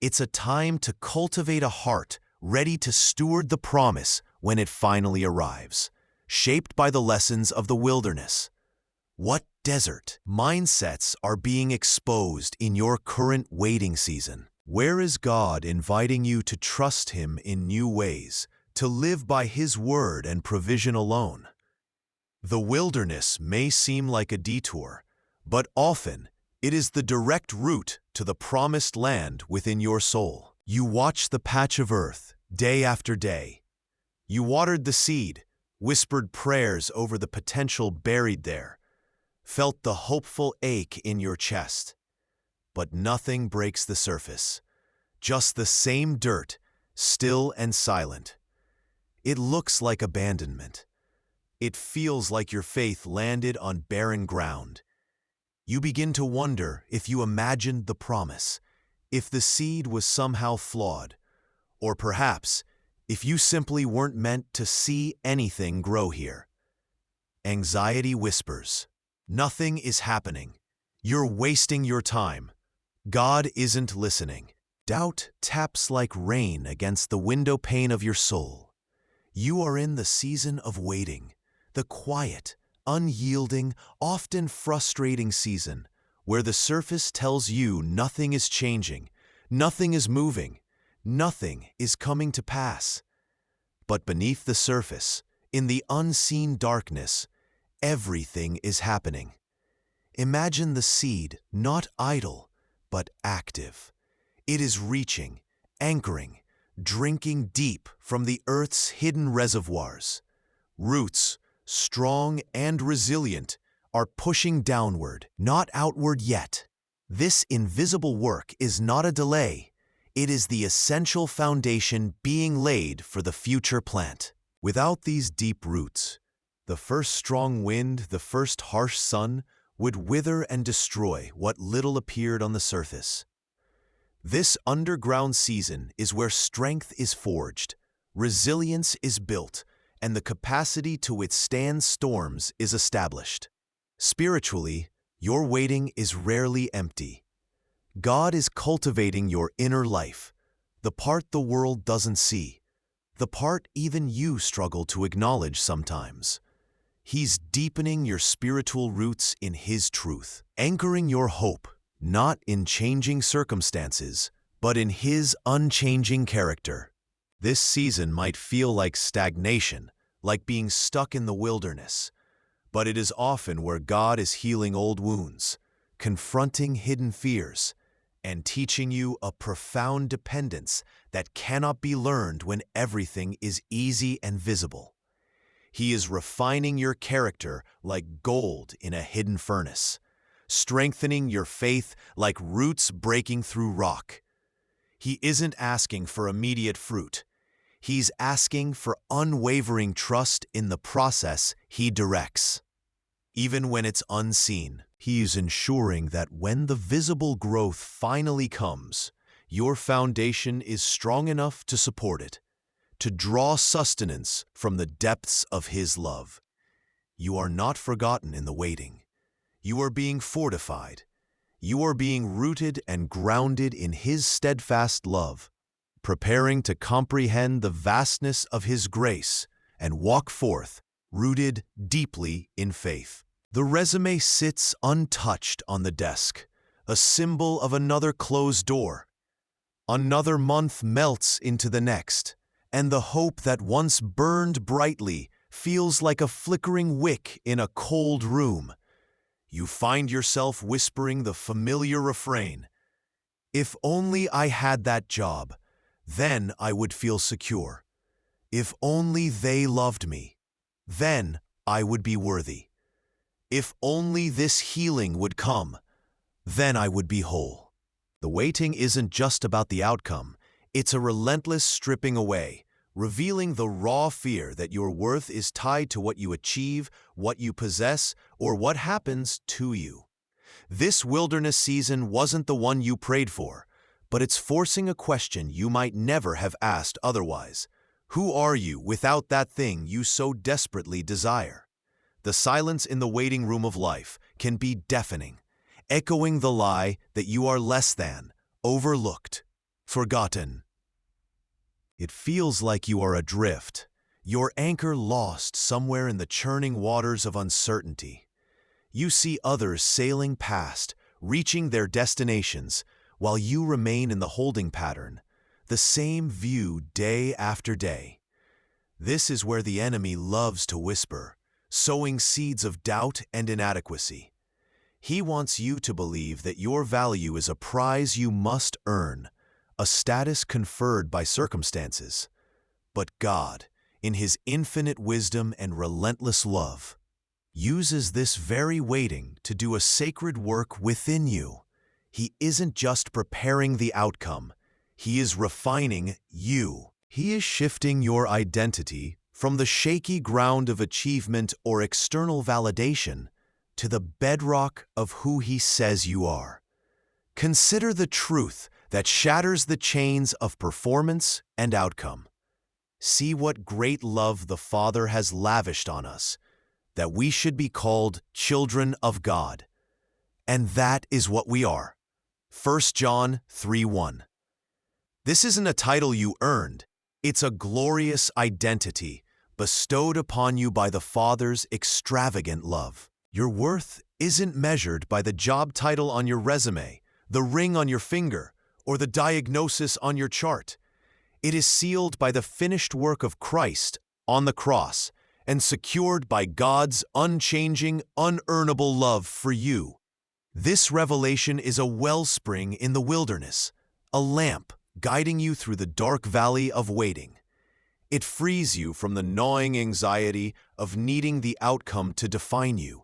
It's a time to cultivate a heart ready to steward the promise when it finally arrives, shaped by the lessons of the wilderness. What desert mindsets are being exposed in your current waiting season? Where is God inviting you to trust him in new ways, to live by his word and provision alone? The wilderness may seem like a detour, but often it is the direct route to the promised land within your soul. You watch the patch of earth day after day. You watered the seed, whispered prayers over the potential buried there, felt the hopeful ache in your chest. But nothing breaks the surface. Just the same dirt, still and silent. It looks like abandonment. It feels like your faith landed on barren ground. You begin to wonder if you imagined the promise, if the seed was somehow flawed, or perhaps if you simply weren't meant to see anything grow here. Anxiety whispers, "Nothing is happening. You're wasting your time. God isn't listening." Doubt taps like rain against the window pane of your soul. You are in the season of waiting, the quiet, unyielding, often frustrating season where the surface tells you nothing is changing, nothing is moving, nothing is coming to pass. But beneath the surface, in the unseen darkness, everything is happening. Imagine the seed not idle, but active. It is reaching, anchoring, drinking deep from the earth's hidden reservoirs. Roots, strong and resilient, are pushing downward, not outward yet. This invisible work is not a delay. It is the essential foundation being laid for the future plant. Without these deep roots, the first strong wind, the first harsh sun, would wither and destroy what little appeared on the surface. This underground season is where strength is forged, resilience is built, and the capacity to withstand storms is established. Spiritually, your waiting is rarely empty. God is cultivating your inner life, the part the world doesn't see, the part even you struggle to acknowledge sometimes. He's deepening your spiritual roots in his truth, anchoring your hope, not in changing circumstances, but in his unchanging character. This season might feel like stagnation, like being stuck in the wilderness, but it is often where God is healing old wounds, confronting hidden fears, and teaching you a profound dependence that cannot be learned when everything is easy and visible. He is refining your character like gold in a hidden furnace, strengthening your faith like roots breaking through rock. He isn't asking for immediate fruit. He's asking for unwavering trust in the process he directs. Even when it's unseen, he is ensuring that when the visible growth finally comes, your foundation is strong enough to support it. to draw sustenance from the depths of His love. You are not forgotten in the waiting. You are being fortified. You are being rooted and grounded in His steadfast love, preparing to comprehend the vastness of His grace and walk forth, rooted deeply in faith. The resume sits untouched on the desk, a symbol of another closed door. Another month melts into the next, and the hope that once burned brightly feels like a flickering wick in a cold room. You find yourself whispering the familiar refrain, "If only I had that job, then I would feel secure. If only they loved me, then I would be worthy. If only this healing would come, then I would be whole." The waiting isn't just about the outcome, it's a relentless stripping away, revealing the raw fear that your worth is tied to what you achieve, what you possess, or what happens to you. This wilderness season wasn't the one you prayed for, but it's forcing a question you might never have asked otherwise. Who are you without that thing you so desperately desire? The silence in the waiting room of life can be deafening, echoing the lie that you are less than, overlooked, forgotten. It feels like you are adrift, your anchor lost somewhere in the churning waters of uncertainty. You see others sailing past, reaching their destinations, while you remain in the holding pattern, the same view day after day. This is where the enemy loves to whisper, sowing seeds of doubt and inadequacy. He wants you to believe that your value is a prize you must earn, a status conferred by circumstances. But God, in His infinite wisdom and relentless love, uses this very waiting to do a sacred work within you. He isn't just preparing the outcome, He is refining you. He is shifting your identity from the shaky ground of achievement or external validation to the bedrock of who He says you are. Consider the truth that shatters the chains of performance and outcome. See what great love the Father has lavished on us, that we should be called children of God. And that is what we are. 1 John 3:1. This isn't a title you earned. It's a glorious identity bestowed upon you by the Father's extravagant love. Your worth isn't measured by the job title on your resume, the ring on your finger, or the diagnosis on your chart. It is sealed by the finished work of Christ on the cross and secured by God's unchanging, unearnable love for you. This revelation is a wellspring in the wilderness, a lamp guiding you through the dark valley of waiting. It frees you from the gnawing anxiety of needing the outcome to define you,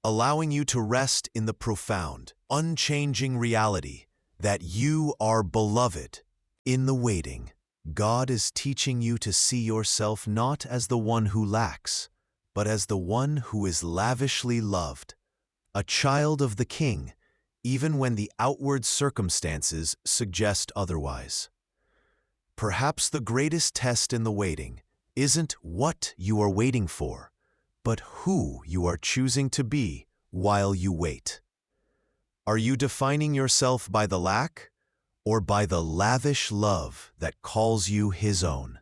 allowing you to rest in the profound, unchanging reality that you are beloved. In the waiting, God is teaching you to see yourself not as the one who lacks, but as the one who is lavishly loved, a child of the King, even when the outward circumstances suggest otherwise. Perhaps the greatest test in the waiting isn't what you are waiting for, but who you are choosing to be while you wait. Are you defining yourself by the lack or by the lavish love that calls you His own?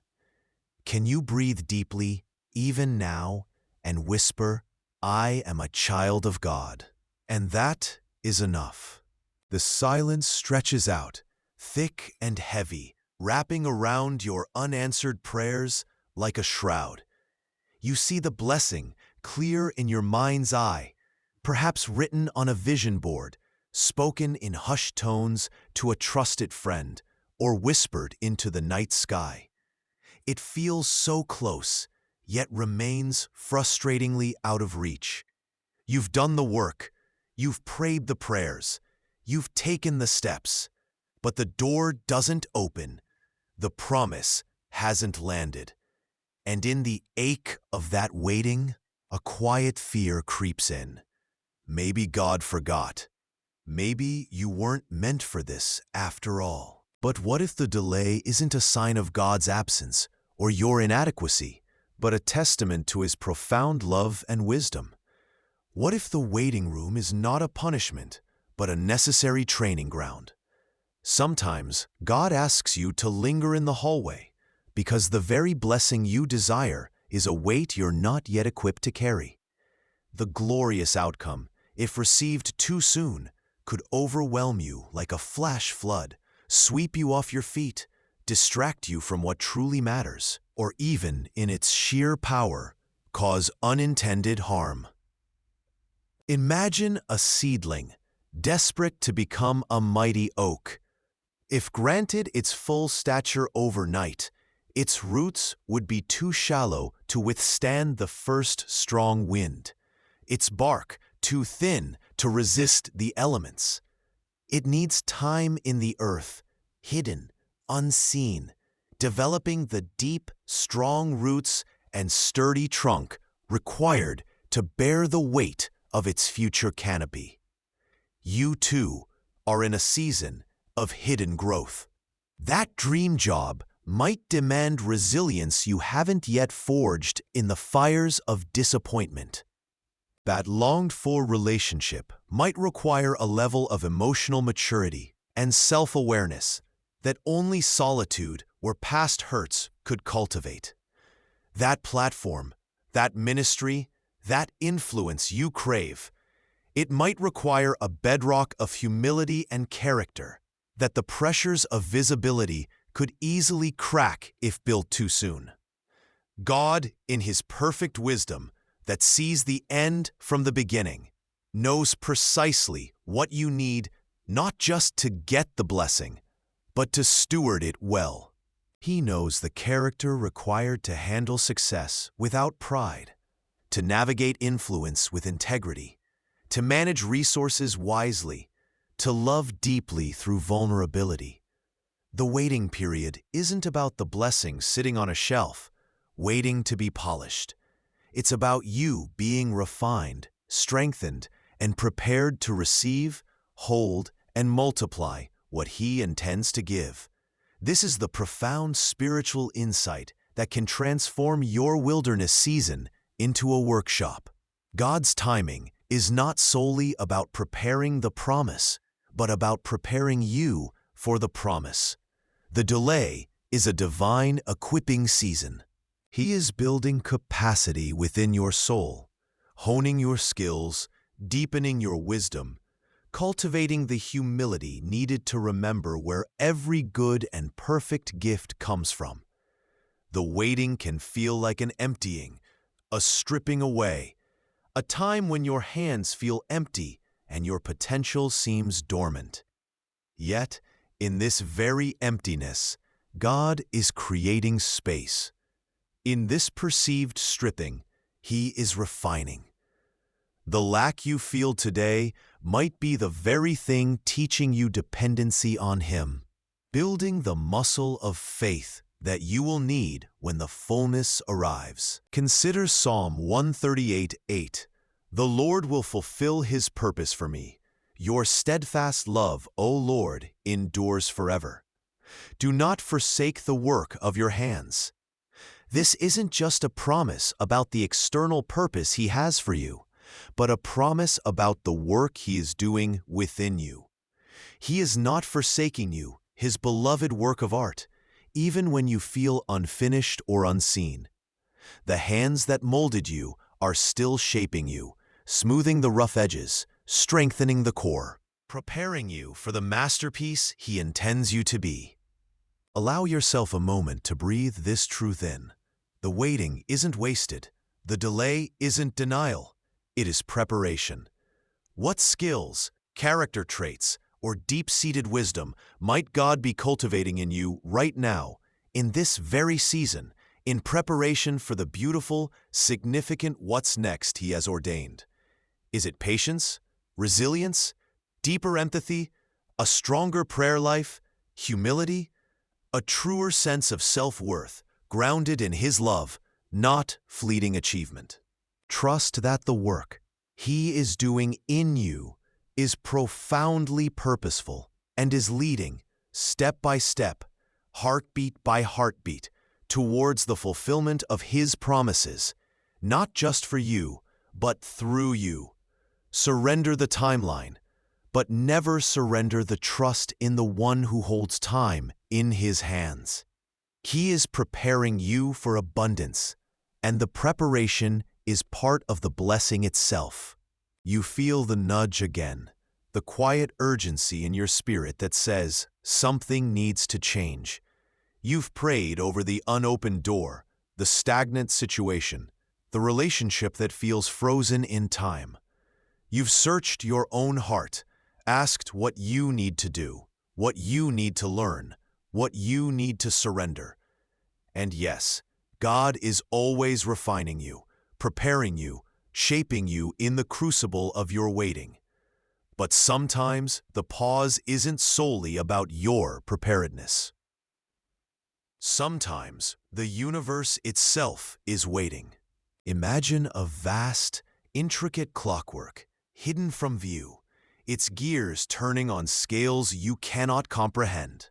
Can you breathe deeply, even now, and whisper, "I am a child of God"? And that is enough. The silence stretches out, thick and heavy, wrapping around your unanswered prayers like a shroud. You see the blessing clear in your mind's eye, perhaps written on a vision board, spoken in hushed tones to a trusted friend, or whispered into the night sky. It feels so close, yet remains frustratingly out of reach. You've done the work, you've prayed the prayers, you've taken the steps, but the door doesn't open, the promise hasn't landed. And in the ache of that waiting, a quiet fear creeps in. Maybe God forgot. Maybe you weren't meant for this after all. But what if the delay isn't a sign of God's absence or your inadequacy, but a testament to His profound love and wisdom. What if the waiting room is not a punishment, but a necessary training ground? Sometimes God asks you to linger in the hallway because the very blessing you desire is a weight you're not yet equipped to carry. The glorious outcome, if received too soon, could overwhelm you like a flash flood, sweep you off your feet, distract you from what truly matters, or even, in its sheer power, cause unintended harm. Imagine a seedling, desperate to become a mighty oak. If granted its full stature overnight, its roots would be too shallow to withstand the first strong wind, its bark too thin to resist the elements. It needs time in the earth, hidden, unseen, developing the deep, strong roots and sturdy trunk required to bear the weight of its future canopy. You too are in a season of hidden growth. That dream job might demand resilience you haven't yet forged in the fires of disappointment. That longed-for relationship might require a level of emotional maturity and self-awareness that only solitude or past hurts could cultivate. That platform, that ministry, that influence you crave, it might require a bedrock of humility and character that the pressures of visibility could easily crack if built too soon. God, in His perfect wisdom that sees the end from the beginning, knows precisely what you need not just to get the blessing, but to steward it well. He knows the character required to handle success without pride, to navigate influence with integrity, to manage resources wisely, to love deeply through vulnerability. The waiting period isn't about the blessing sitting on a shelf, waiting to be polished. It's about you being refined, strengthened, and prepared to receive, hold, and multiply what He intends to give. This is the profound spiritual insight that can transform your wilderness season into a workshop. God's timing is not solely about preparing the promise, but about preparing you for the promise. The delay is a divine equipping season. He is building capacity within your soul, honing your skills, deepening your wisdom, cultivating the humility needed to remember where every good and perfect gift comes from. The waiting can feel like an emptying, a stripping away, a time when your hands feel empty and your potential seems dormant. Yet, in this very emptiness, God is creating space. In this perceived stripping, He is refining. The lack you feel today might be the very thing teaching you dependency on Him, building the muscle of faith that you will need when the fullness arrives. Consider Psalm 138:8. The Lord will fulfill His purpose for me. Your steadfast love, O Lord, endures forever. Do not forsake the work of your hands. This isn't just a promise about the external purpose He has for you, but a promise about the work He is doing within you. He is not forsaking you, His beloved work of art, even when you feel unfinished or unseen. The hands that molded you are still shaping you, smoothing the rough edges, strengthening the core, preparing you for the masterpiece He intends you to be. Allow yourself a moment to breathe this truth in. The waiting isn't wasted. The delay isn't denial. It is preparation. What skills, character traits, or deep-seated wisdom might God be cultivating in you right now, in this very season, in preparation for the beautiful, significant what's next He has ordained? Is it patience, resilience, deeper empathy, a stronger prayer life, humility, a truer sense of self-worth, grounded in His love, not fleeting achievement? Trust that the work He is doing in you is profoundly purposeful and is leading, step by step, heartbeat by heartbeat, towards the fulfillment of His promises, not just for you, but through you. Surrender the timeline, but never surrender the trust in the one who holds time in His hands. He is preparing you for abundance, and the preparation is part of the blessing itself. You feel the nudge again, the quiet urgency in your spirit that says something needs to change. You've prayed over the unopened door, the stagnant situation, the relationship that feels frozen in time. You've searched your own heart, asked what you need to do, what you need to learn, what you need to surrender. And yes, God is always refining you, preparing you, shaping you in the crucible of your waiting. But sometimes the pause isn't solely about your preparedness. Sometimes the universe itself is waiting. Imagine a vast, intricate clockwork, hidden from view, its gears turning on scales you cannot comprehend.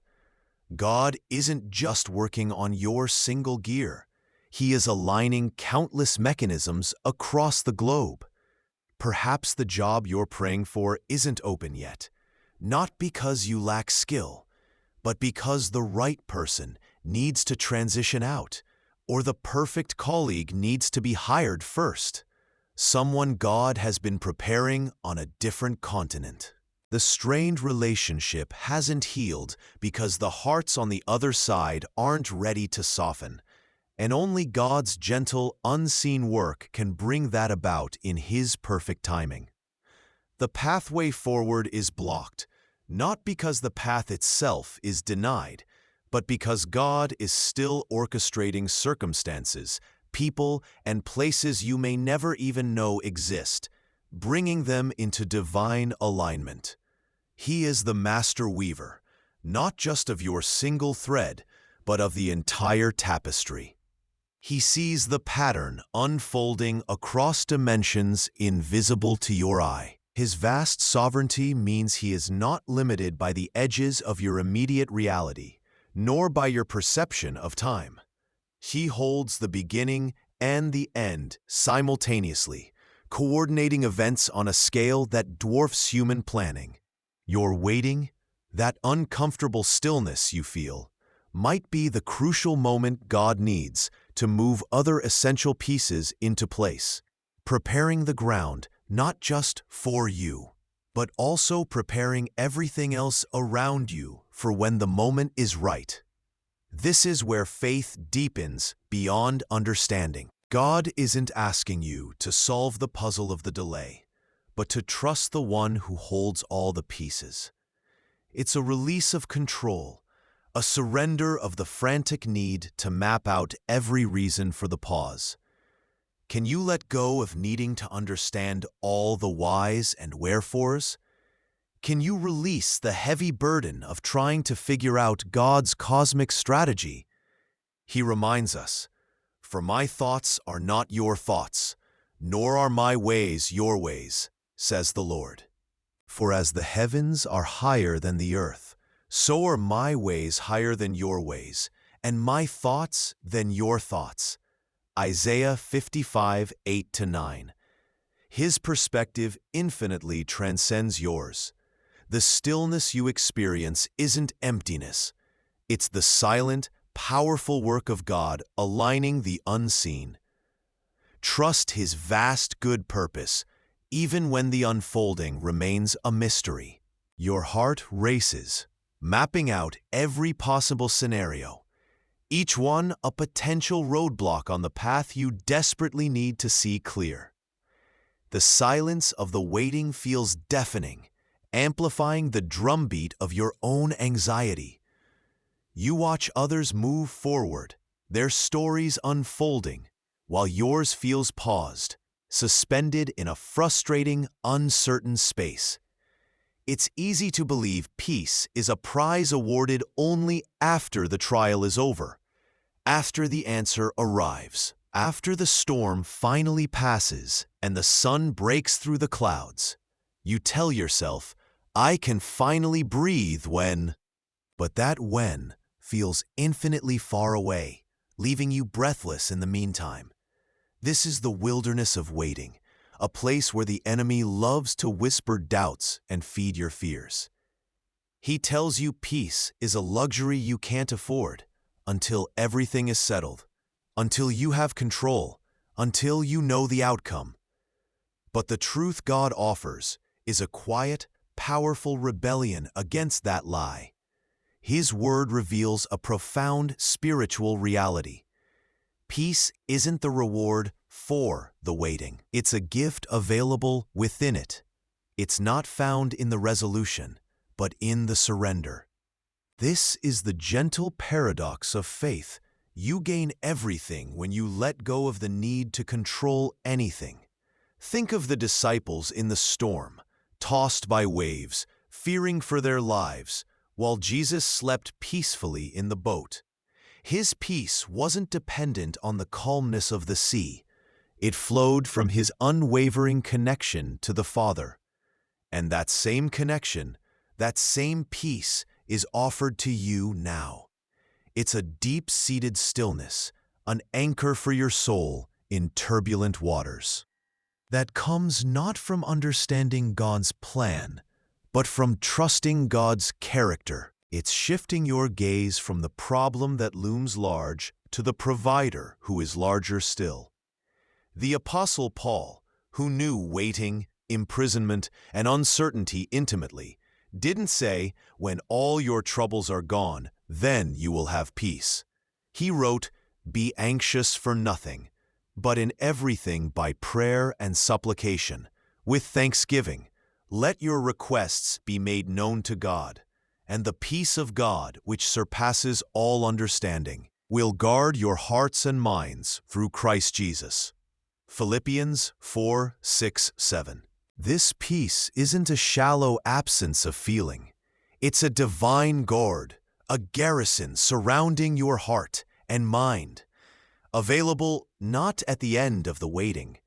God isn't just working on your single gear. He is aligning countless mechanisms across the globe. Perhaps the job you're praying for isn't open yet, not because you lack skill, but because the right person needs to transition out, or the perfect colleague needs to be hired first. Someone God has been preparing on a different continent. The strained relationship hasn't healed because the hearts on the other side aren't ready to soften, and only God's gentle, unseen work can bring that about in His perfect timing. The pathway forward is blocked, not because the path itself is denied, but because God is still orchestrating circumstances, people, and places you may never even know exist, bringing them into divine alignment. He is the master weaver, not just of your single thread, but of the entire tapestry. He sees the pattern unfolding across dimensions invisible to your eye. His vast sovereignty means He is not limited by the edges of your immediate reality, nor by your perception of time. He holds the beginning and the end simultaneously, coordinating events on a scale that dwarfs human planning. Your waiting, that uncomfortable stillness you feel, might be the crucial moment God needs to move other essential pieces into place, preparing the ground not just for you, but also preparing everything else around you for when the moment is right. This is where faith deepens beyond understanding. God isn't asking you to solve the puzzle of the delay, but to trust the one who holds all the pieces. It's a release of control, a surrender of the frantic need to map out every reason for the pause. Can you let go of needing to understand all the whys and wherefores? Can you release the heavy burden of trying to figure out God's cosmic strategy? He reminds us, "For my thoughts are not your thoughts, nor are my ways your ways, says the Lord. For as the heavens are higher than the earth, so are my ways higher than your ways, and my thoughts than your thoughts." Isaiah 55:8-9. His perspective infinitely transcends yours. The stillness you experience isn't emptiness. It's the silent, powerful work of God aligning the unseen. Trust His vast good purpose, even when the unfolding remains a mystery. Your heart races, mapping out every possible scenario, each one a potential roadblock on the path you desperately need to see clear. The silence of the waiting feels deafening, amplifying the drumbeat of your own anxiety. You watch others move forward, their stories unfolding, while yours feels paused, suspended in a frustrating, uncertain space. It's easy to believe peace is a prize awarded only after the trial is over, after the answer arrives, after the storm finally passes and the sun breaks through the clouds. You tell yourself, "I can finally breathe when..." But that when feels infinitely far away, leaving you breathless in the meantime. This is the wilderness of waiting, a place where the enemy loves to whisper doubts and feed your fears. He tells you peace is a luxury you can't afford until everything is settled, until you have control, until you know the outcome. But the truth God offers is a quiet, powerful rebellion against that lie. His word reveals a profound spiritual reality. Peace isn't the reward for the waiting. It's a gift available within it. It's not found in the resolution, but in the surrender. This is the gentle paradox of faith. You gain everything when you let go of the need to control anything. Think of the disciples in the storm, tossed by waves, fearing for their lives, while Jesus slept peacefully in the boat. His peace wasn't dependent on the calmness of the sea. It flowed from his unwavering connection to the Father. And that same connection, that same peace, is offered to you now. It's a deep-seated stillness, an anchor for your soul in turbulent waters. That comes not from understanding God's plan, but from trusting God's character. It's shifting your gaze from the problem that looms large to the provider who is larger still. The Apostle Paul, who knew waiting, imprisonment, and uncertainty intimately, didn't say, "When all your troubles are gone, then you will have peace." He wrote, "Be anxious for nothing, but in everything by prayer and supplication, with thanksgiving, let your requests be made known to God. And the peace of God, which surpasses all understanding, will guard your hearts and minds through Christ Jesus." Philippians 4:6-7. This peace isn't a shallow absence of feeling. It's a divine guard, a garrison surrounding your heart and mind, available not at the end of the waiting,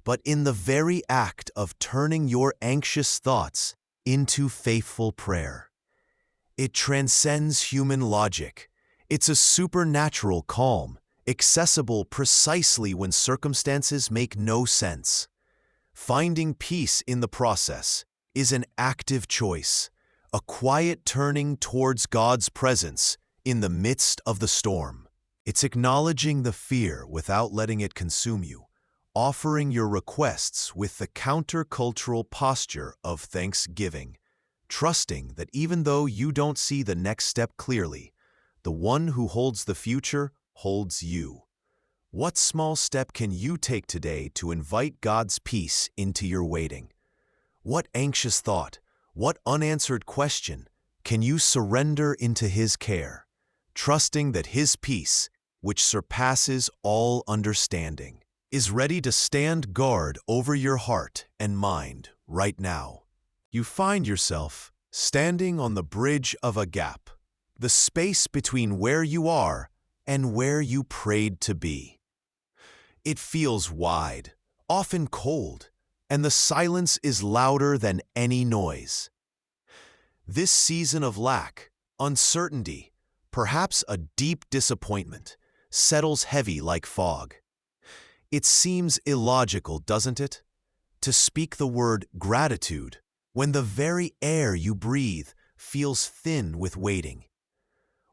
but in the very act of turning your anxious thoughts into faithful prayer. It transcends human logic. It's a supernatural calm, accessible precisely when circumstances make no sense. Finding peace in the process is an active choice, a quiet turning towards God's presence in the midst of the storm. It's acknowledging the fear without letting it consume you, offering your requests with the countercultural posture of thanksgiving, trusting that even though you don't see the next step clearly, the one who holds the future holds you. What small step can you take today to invite God's peace into your waiting? What anxious thought, what unanswered question can you surrender into His care, trusting that His peace, which surpasses all understanding, is ready to stand guard over your heart and mind right now? You find yourself standing on the bridge of a gap, the space between where you are and where you prayed to be. It feels wide, often cold, and the silence is louder than any noise. This season of lack, uncertainty, perhaps a deep disappointment, settles heavy like fog. It seems illogical, doesn't it, to speak the word gratitude when the very air you breathe feels thin with waiting,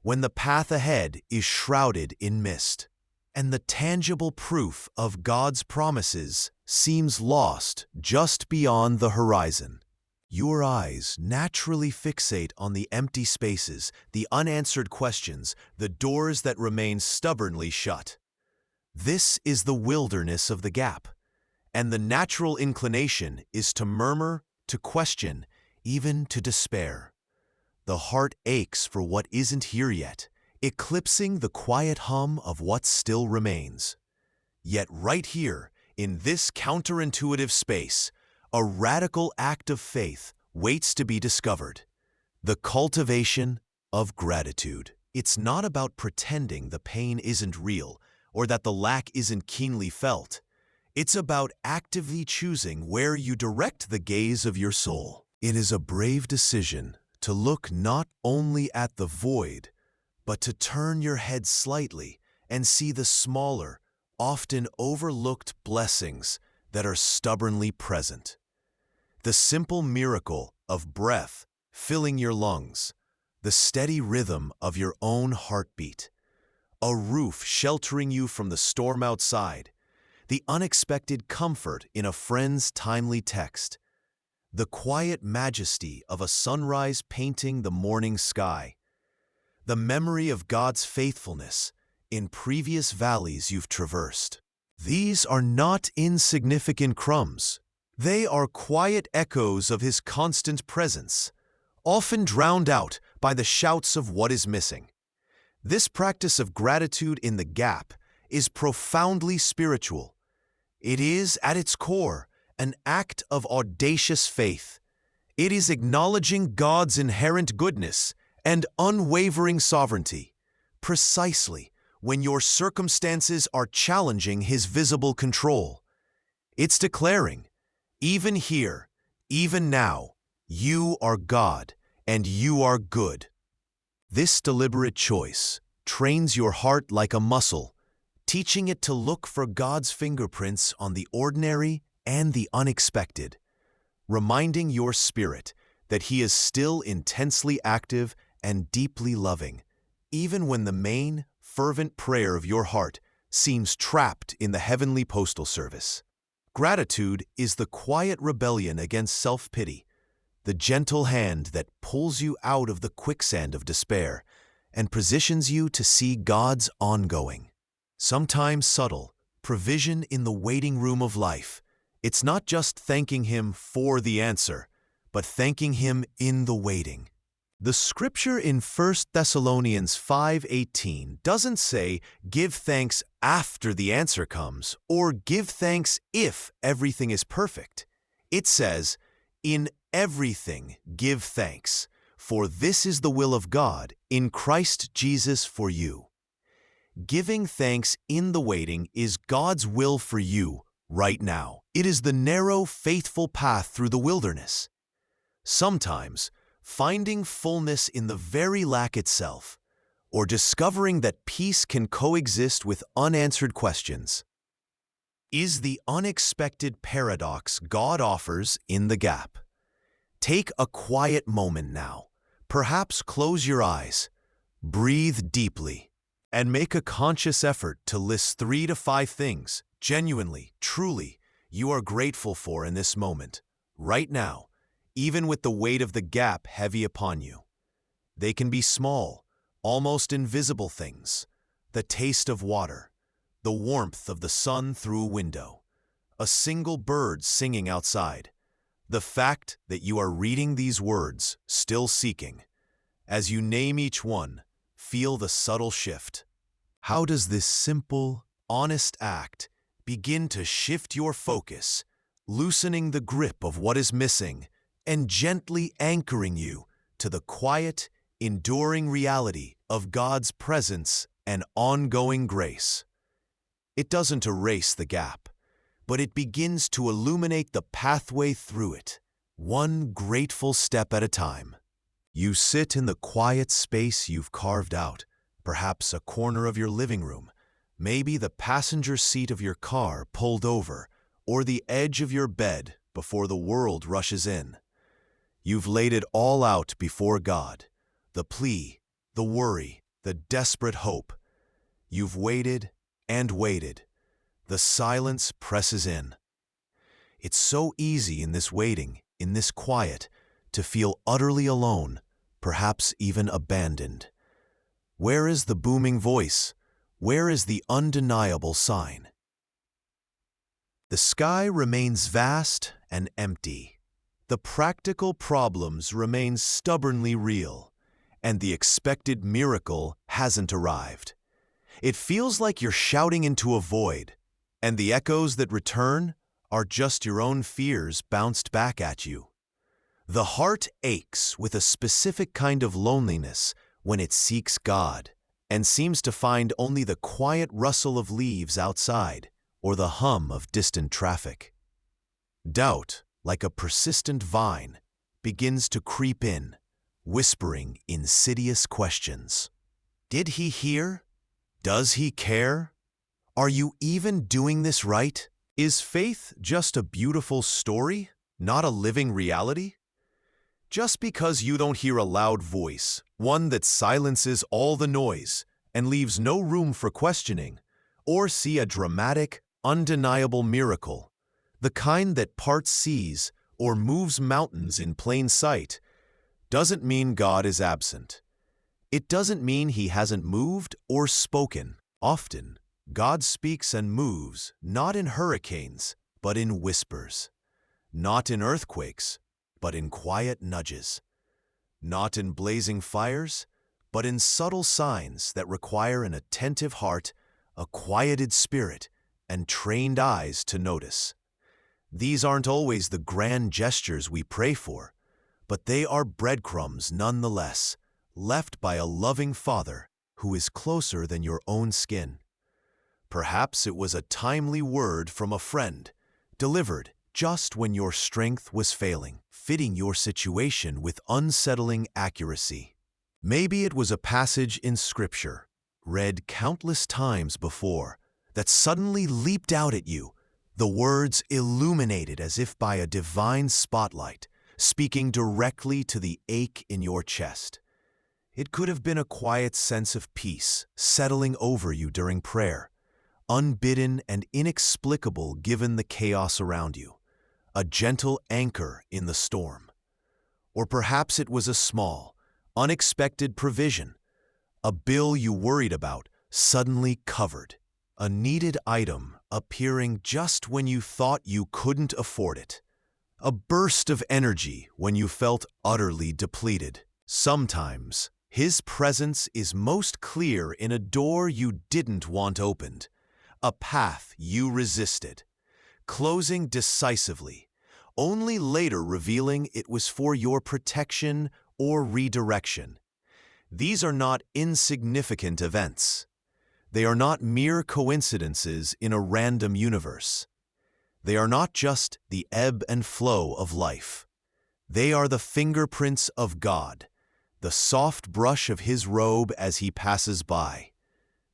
when the path ahead is shrouded in mist, and the tangible proof of God's promises seems lost just beyond the horizon. Your eyes naturally fixate on the empty spaces, the unanswered questions, the doors that remain stubbornly shut. This is the wilderness of the gap, and the natural inclination is to murmur, to question, even to despair. The heart aches for what isn't here yet, eclipsing the quiet hum of what still remains. Yet right here, in this counterintuitive space, a radical act of faith waits to be discovered: the cultivation of gratitude. It's not about pretending the pain isn't real or that the lack isn't keenly felt. It's about actively choosing where you direct the gaze of your soul. It is a brave decision to look not only at the void, but to turn your head slightly and see the smaller, often overlooked blessings that are stubbornly present. The simple miracle of breath filling your lungs, the steady rhythm of your own heartbeat, a roof sheltering you from the storm outside, the unexpected comfort in a friend's timely text, the quiet majesty of a sunrise painting the morning sky, the memory of God's faithfulness in previous valleys you've traversed. These are not insignificant crumbs. They are quiet echoes of His constant presence, often drowned out by the shouts of what is missing. This practice of gratitude in the gap is profoundly spiritual. It is, at its core, an act of audacious faith. It is acknowledging God's inherent goodness and unwavering sovereignty, precisely when your circumstances are challenging His visible control. It's declaring, even here, even now, you are God and you are good. This deliberate choice trains your heart like a muscle, teaching it to look for God's fingerprints on the ordinary and the unexpected, reminding your spirit that He is still intensely active and deeply loving, even when the main, fervent prayer of your heart seems trapped in the heavenly postal service. Gratitude is the quiet rebellion against self-pity, the gentle hand that pulls you out of the quicksand of despair and positions you to see God's ongoing, sometimes subtle, provision in the waiting room of life. It's not just thanking Him for the answer, but thanking Him in the waiting. The scripture in 1 Thessalonians 5:18 doesn't say, give thanks after the answer comes, or give thanks if everything is perfect. It says, in everything give thanks, for this is the will of God in Christ Jesus for you. Giving thanks in the waiting is God's will for you right now. It is the narrow, faithful path through the wilderness. Sometimes, finding fullness in the very lack itself, or discovering that peace can coexist with unanswered questions, is the unexpected paradox God offers in the gap. Take a quiet moment now. Perhaps close your eyes, breathe deeply, and make a conscious effort to list 3 to 5 things, genuinely, truly, you are grateful for in this moment, right now, even with the weight of the gap heavy upon you. They can be small, almost invisible things: the taste of water, the warmth of the sun through a window, a single bird singing outside, the fact that you are reading these words, still seeking. As you name each one, feel the subtle shift. How does this simple, honest act begin to shift your focus, loosening the grip of what is missing and gently anchoring you to the quiet, enduring reality of God's presence and ongoing grace? It doesn't erase the gap, but it begins to illuminate the pathway through it, one grateful step at a time. You sit in the quiet space you've carved out, perhaps a corner of your living room, maybe the passenger seat of your car pulled over, or the edge of your bed before the world rushes in. You've laid it all out before God, the plea, the worry, the desperate hope. You've waited and waited. The silence presses in. It's so easy in this waiting, in this quiet, to feel utterly alone, perhaps even abandoned. Where is the booming voice? Where is the undeniable sign? The sky remains vast and empty. The practical problems remain stubbornly real, and the expected miracle hasn't arrived. It feels like you're shouting into a void, and the echoes that return are just your own fears bounced back at you. The heart aches with a specific kind of loneliness when it seeks God and seems to find only the quiet rustle of leaves outside or the hum of distant traffic. Doubt, like a persistent vine, begins to creep in, whispering insidious questions. Did He hear? Does He care? Are you even doing this right? Is faith just a beautiful story, not a living reality? Just because you don't hear a loud voice, one that silences all the noise and leaves no room for questioning, or see a dramatic, undeniable miracle, the kind that parts seas or moves mountains in plain sight, doesn't mean God is absent. It doesn't mean He hasn't moved or spoken. Often, God speaks and moves not in hurricanes, but in whispers. Not in earthquakes, but in quiet nudges. Not in blazing fires, but in subtle signs that require an attentive heart, a quieted spirit, and trained eyes to notice. These aren't always the grand gestures we pray for, but they are breadcrumbs nonetheless, left by a loving Father who is closer than your own skin. Perhaps it was a timely word from a friend, delivered just when your strength was failing, fitting your situation with unsettling accuracy. Maybe it was a passage in Scripture, read countless times before, that suddenly leaped out at you, the words illuminated as if by a divine spotlight, speaking directly to the ache in your chest. It could have been a quiet sense of peace settling over you during prayer, unbidden and inexplicable given the chaos around you, a gentle anchor in the storm. Or perhaps it was a small, unexpected provision, a bill you worried about suddenly covered, a needed item appearing just when you thought you couldn't afford it, a burst of energy when you felt utterly depleted. Sometimes, His presence is most clear in a door you didn't want opened, a path you resisted, closing decisively, only later revealing it was for your protection or redirection. These are not insignificant events. They are not mere coincidences in a random universe. They are not just the ebb and flow of life. They are the fingerprints of God, the soft brush of His robe as He passes by,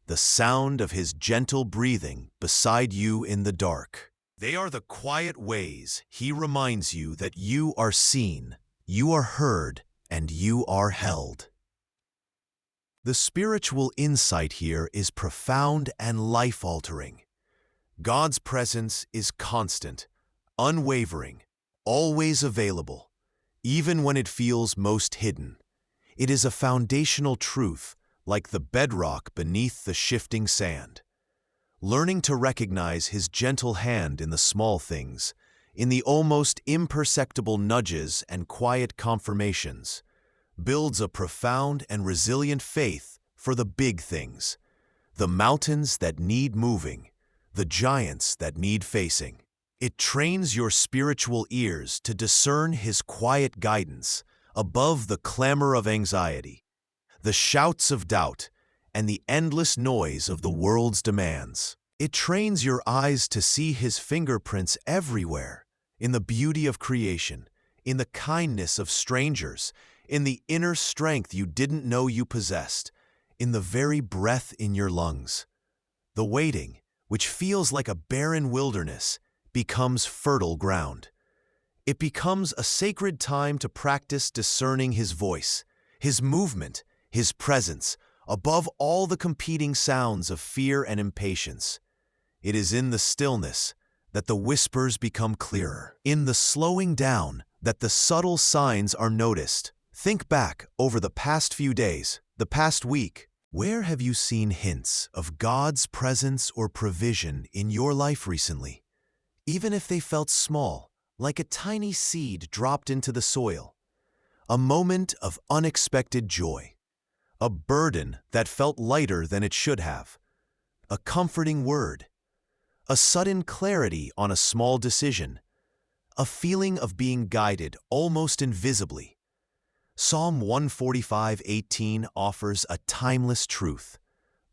the sound of His gentle breathing beside you in the dark. They are the quiet ways He reminds you that you are seen, you are heard, and you are held. The spiritual insight here is profound and life-altering. God's presence is constant, unwavering, always available, even when it feels most hidden. It is a foundational truth, like the bedrock beneath the shifting sand. Learning to recognize His gentle hand in the small things, in the almost imperceptible nudges and quiet confirmations, builds a profound and resilient faith for the big things, the mountains that need moving, the giants that need facing. It trains your spiritual ears to discern His quiet guidance above the clamor of anxiety, the shouts of doubt, and the endless noise of the world's demands. It trains your eyes to see His fingerprints everywhere, in the beauty of creation, in the kindness of strangers, in the inner strength you didn't know you possessed, in the very breath in your lungs. The waiting, which feels like a barren wilderness, becomes fertile ground. It becomes a sacred time to practice discerning His voice, His movement, His presence, above all the competing sounds of fear and impatience. It is in the stillness that the whispers become clearer, in the slowing down that the subtle signs are noticed. Think back over the past few days, the past week. Where have you seen hints of God's presence or provision in your life recently? Even if they felt small, like a tiny seed dropped into the soil. A moment of unexpected joy. A burden that felt lighter than it should have. A comforting word. A sudden clarity on a small decision. A feeling of being guided almost invisibly. Psalm 145:18 offers a timeless truth.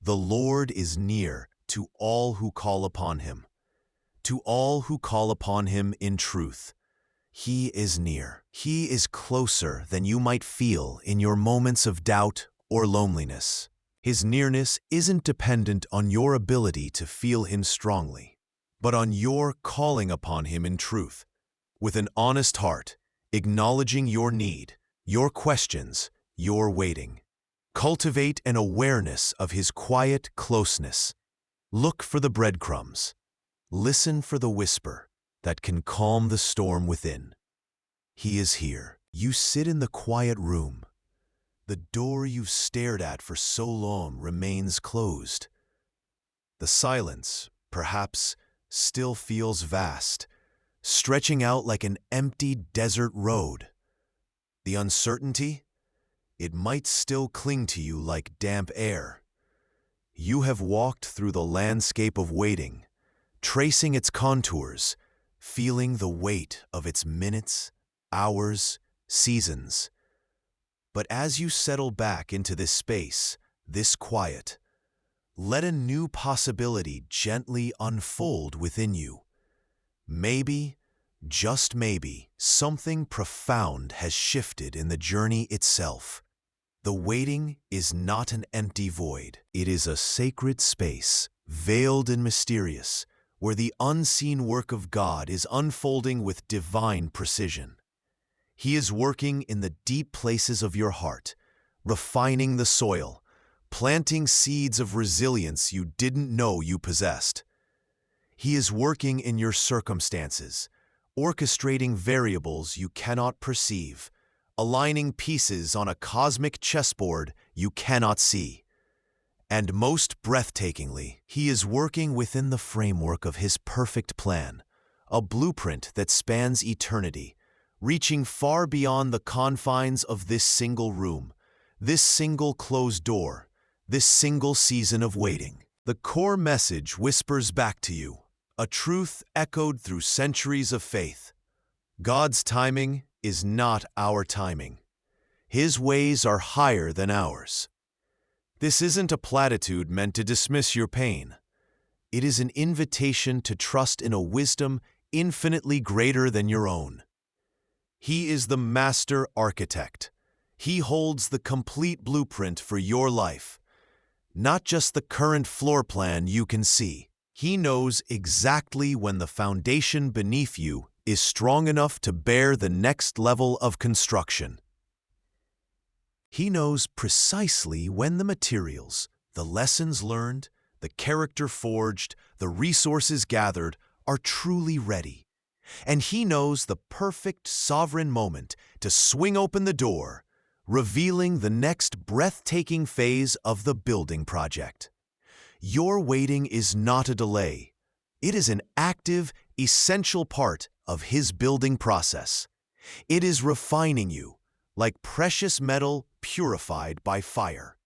The Lord is near to all who call upon Him. To all who call upon Him in truth. He is near. He is closer than you might feel in your moments of doubt or loneliness. His nearness isn't dependent on your ability to feel Him strongly, but on your calling upon Him in truth, with an honest heart, acknowledging your need, your questions, your waiting. Cultivate an awareness of His quiet closeness. Look for the breadcrumbs. Listen for the whisper that can calm the storm within. He is here. You sit in the quiet room. The door you've stared at for so long remains closed. The silence, perhaps, still feels vast, stretching out like an empty desert road. The uncertainty? It might still cling to you like damp air. You have walked through the landscape of waiting, tracing its contours, feeling the weight of its minutes, hours, seasons. But as you settle back into this space, this quiet, let a new possibility gently unfold within you. Maybe, just maybe, something profound has shifted in the journey itself. The waiting is not an empty void. It is a sacred space, veiled and mysterious, where the unseen work of God is unfolding with divine precision. He is working in the deep places of your heart, refining the soil, planting seeds of resilience you didn't know you possessed. He is working in your circumstances, orchestrating variables you cannot perceive, aligning pieces on a cosmic chessboard you cannot see. And most breathtakingly, He is working within the framework of His perfect plan, a blueprint that spans eternity, reaching far beyond the confines of this single room, this single closed door, this single season of waiting. The core message whispers back to you, a truth echoed through centuries of faith. God's timing is not our timing. His ways are higher than ours. This isn't a platitude meant to dismiss your pain. It is an invitation to trust in a wisdom infinitely greater than your own. He is the master architect. He holds the complete blueprint for your life, not just the current floor plan you can see. He knows exactly when the foundation beneath you is strong enough to bear the next level of construction. He knows precisely when the materials, the lessons learned, the character forged, the resources gathered are truly ready. And He knows the perfect sovereign moment to swing open the door, revealing the next breathtaking phase of the building project. Your waiting is not a delay. It is an active, essential part of His building process. It is refining you, like precious metal purified by fire.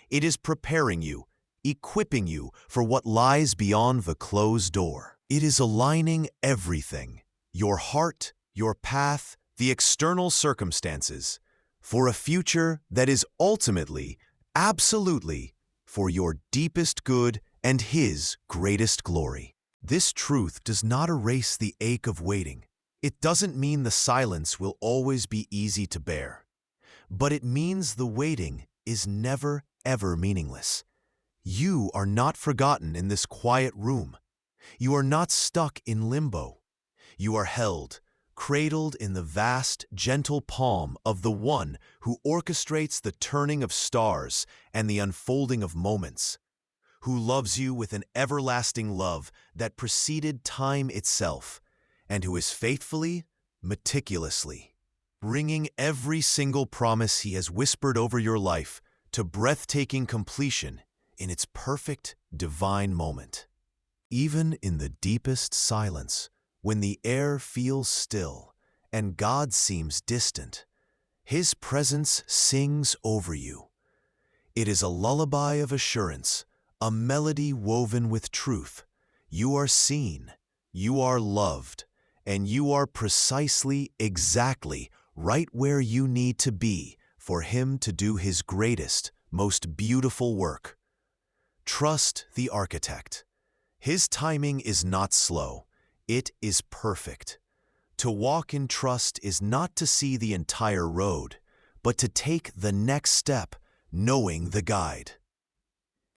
It is preparing you, equipping you for what lies beyond the closed door. It is aligning everything, your heart, your path, the external circumstances, for a future that is ultimately, absolutely, for your deepest good and His greatest glory. This truth does not erase the ache of waiting. It doesn't mean the silence will always be easy to bear. But it means the waiting is never, ever meaningless. You are not forgotten in this quiet room. You are not stuck in limbo. You are held, cradled in the vast, gentle palm of the One who orchestrates the turning of stars and the unfolding of moments, who loves you with an everlasting love that preceded time itself, and who is faithfully, meticulously, bringing every single promise He has whispered over your life to breathtaking completion in its perfect, divine moment. Even in the deepest silence, when the air feels still and God seems distant, His presence sings over you. It is a lullaby of assurance, a melody woven with truth. You are seen, you are loved, and you are precisely, exactly right where you need to be for Him to do His greatest, most beautiful work. Trust the architect. His timing is not slow. It is perfect. To walk in trust is not to see the entire road, but to take the next step, knowing the guide.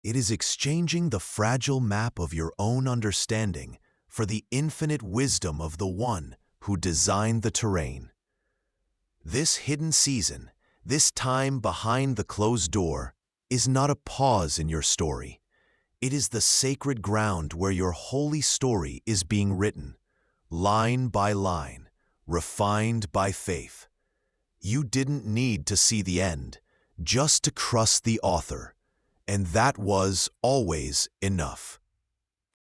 It is exchanging the fragile map of your own understanding for the infinite wisdom of the one who designed the terrain. This hidden season, this time behind the closed door, is not a pause in your story. It is the sacred ground where your holy story is being written, line by line, refined by faith. You didn't need to see the end, just to trust the author, and that was always enough.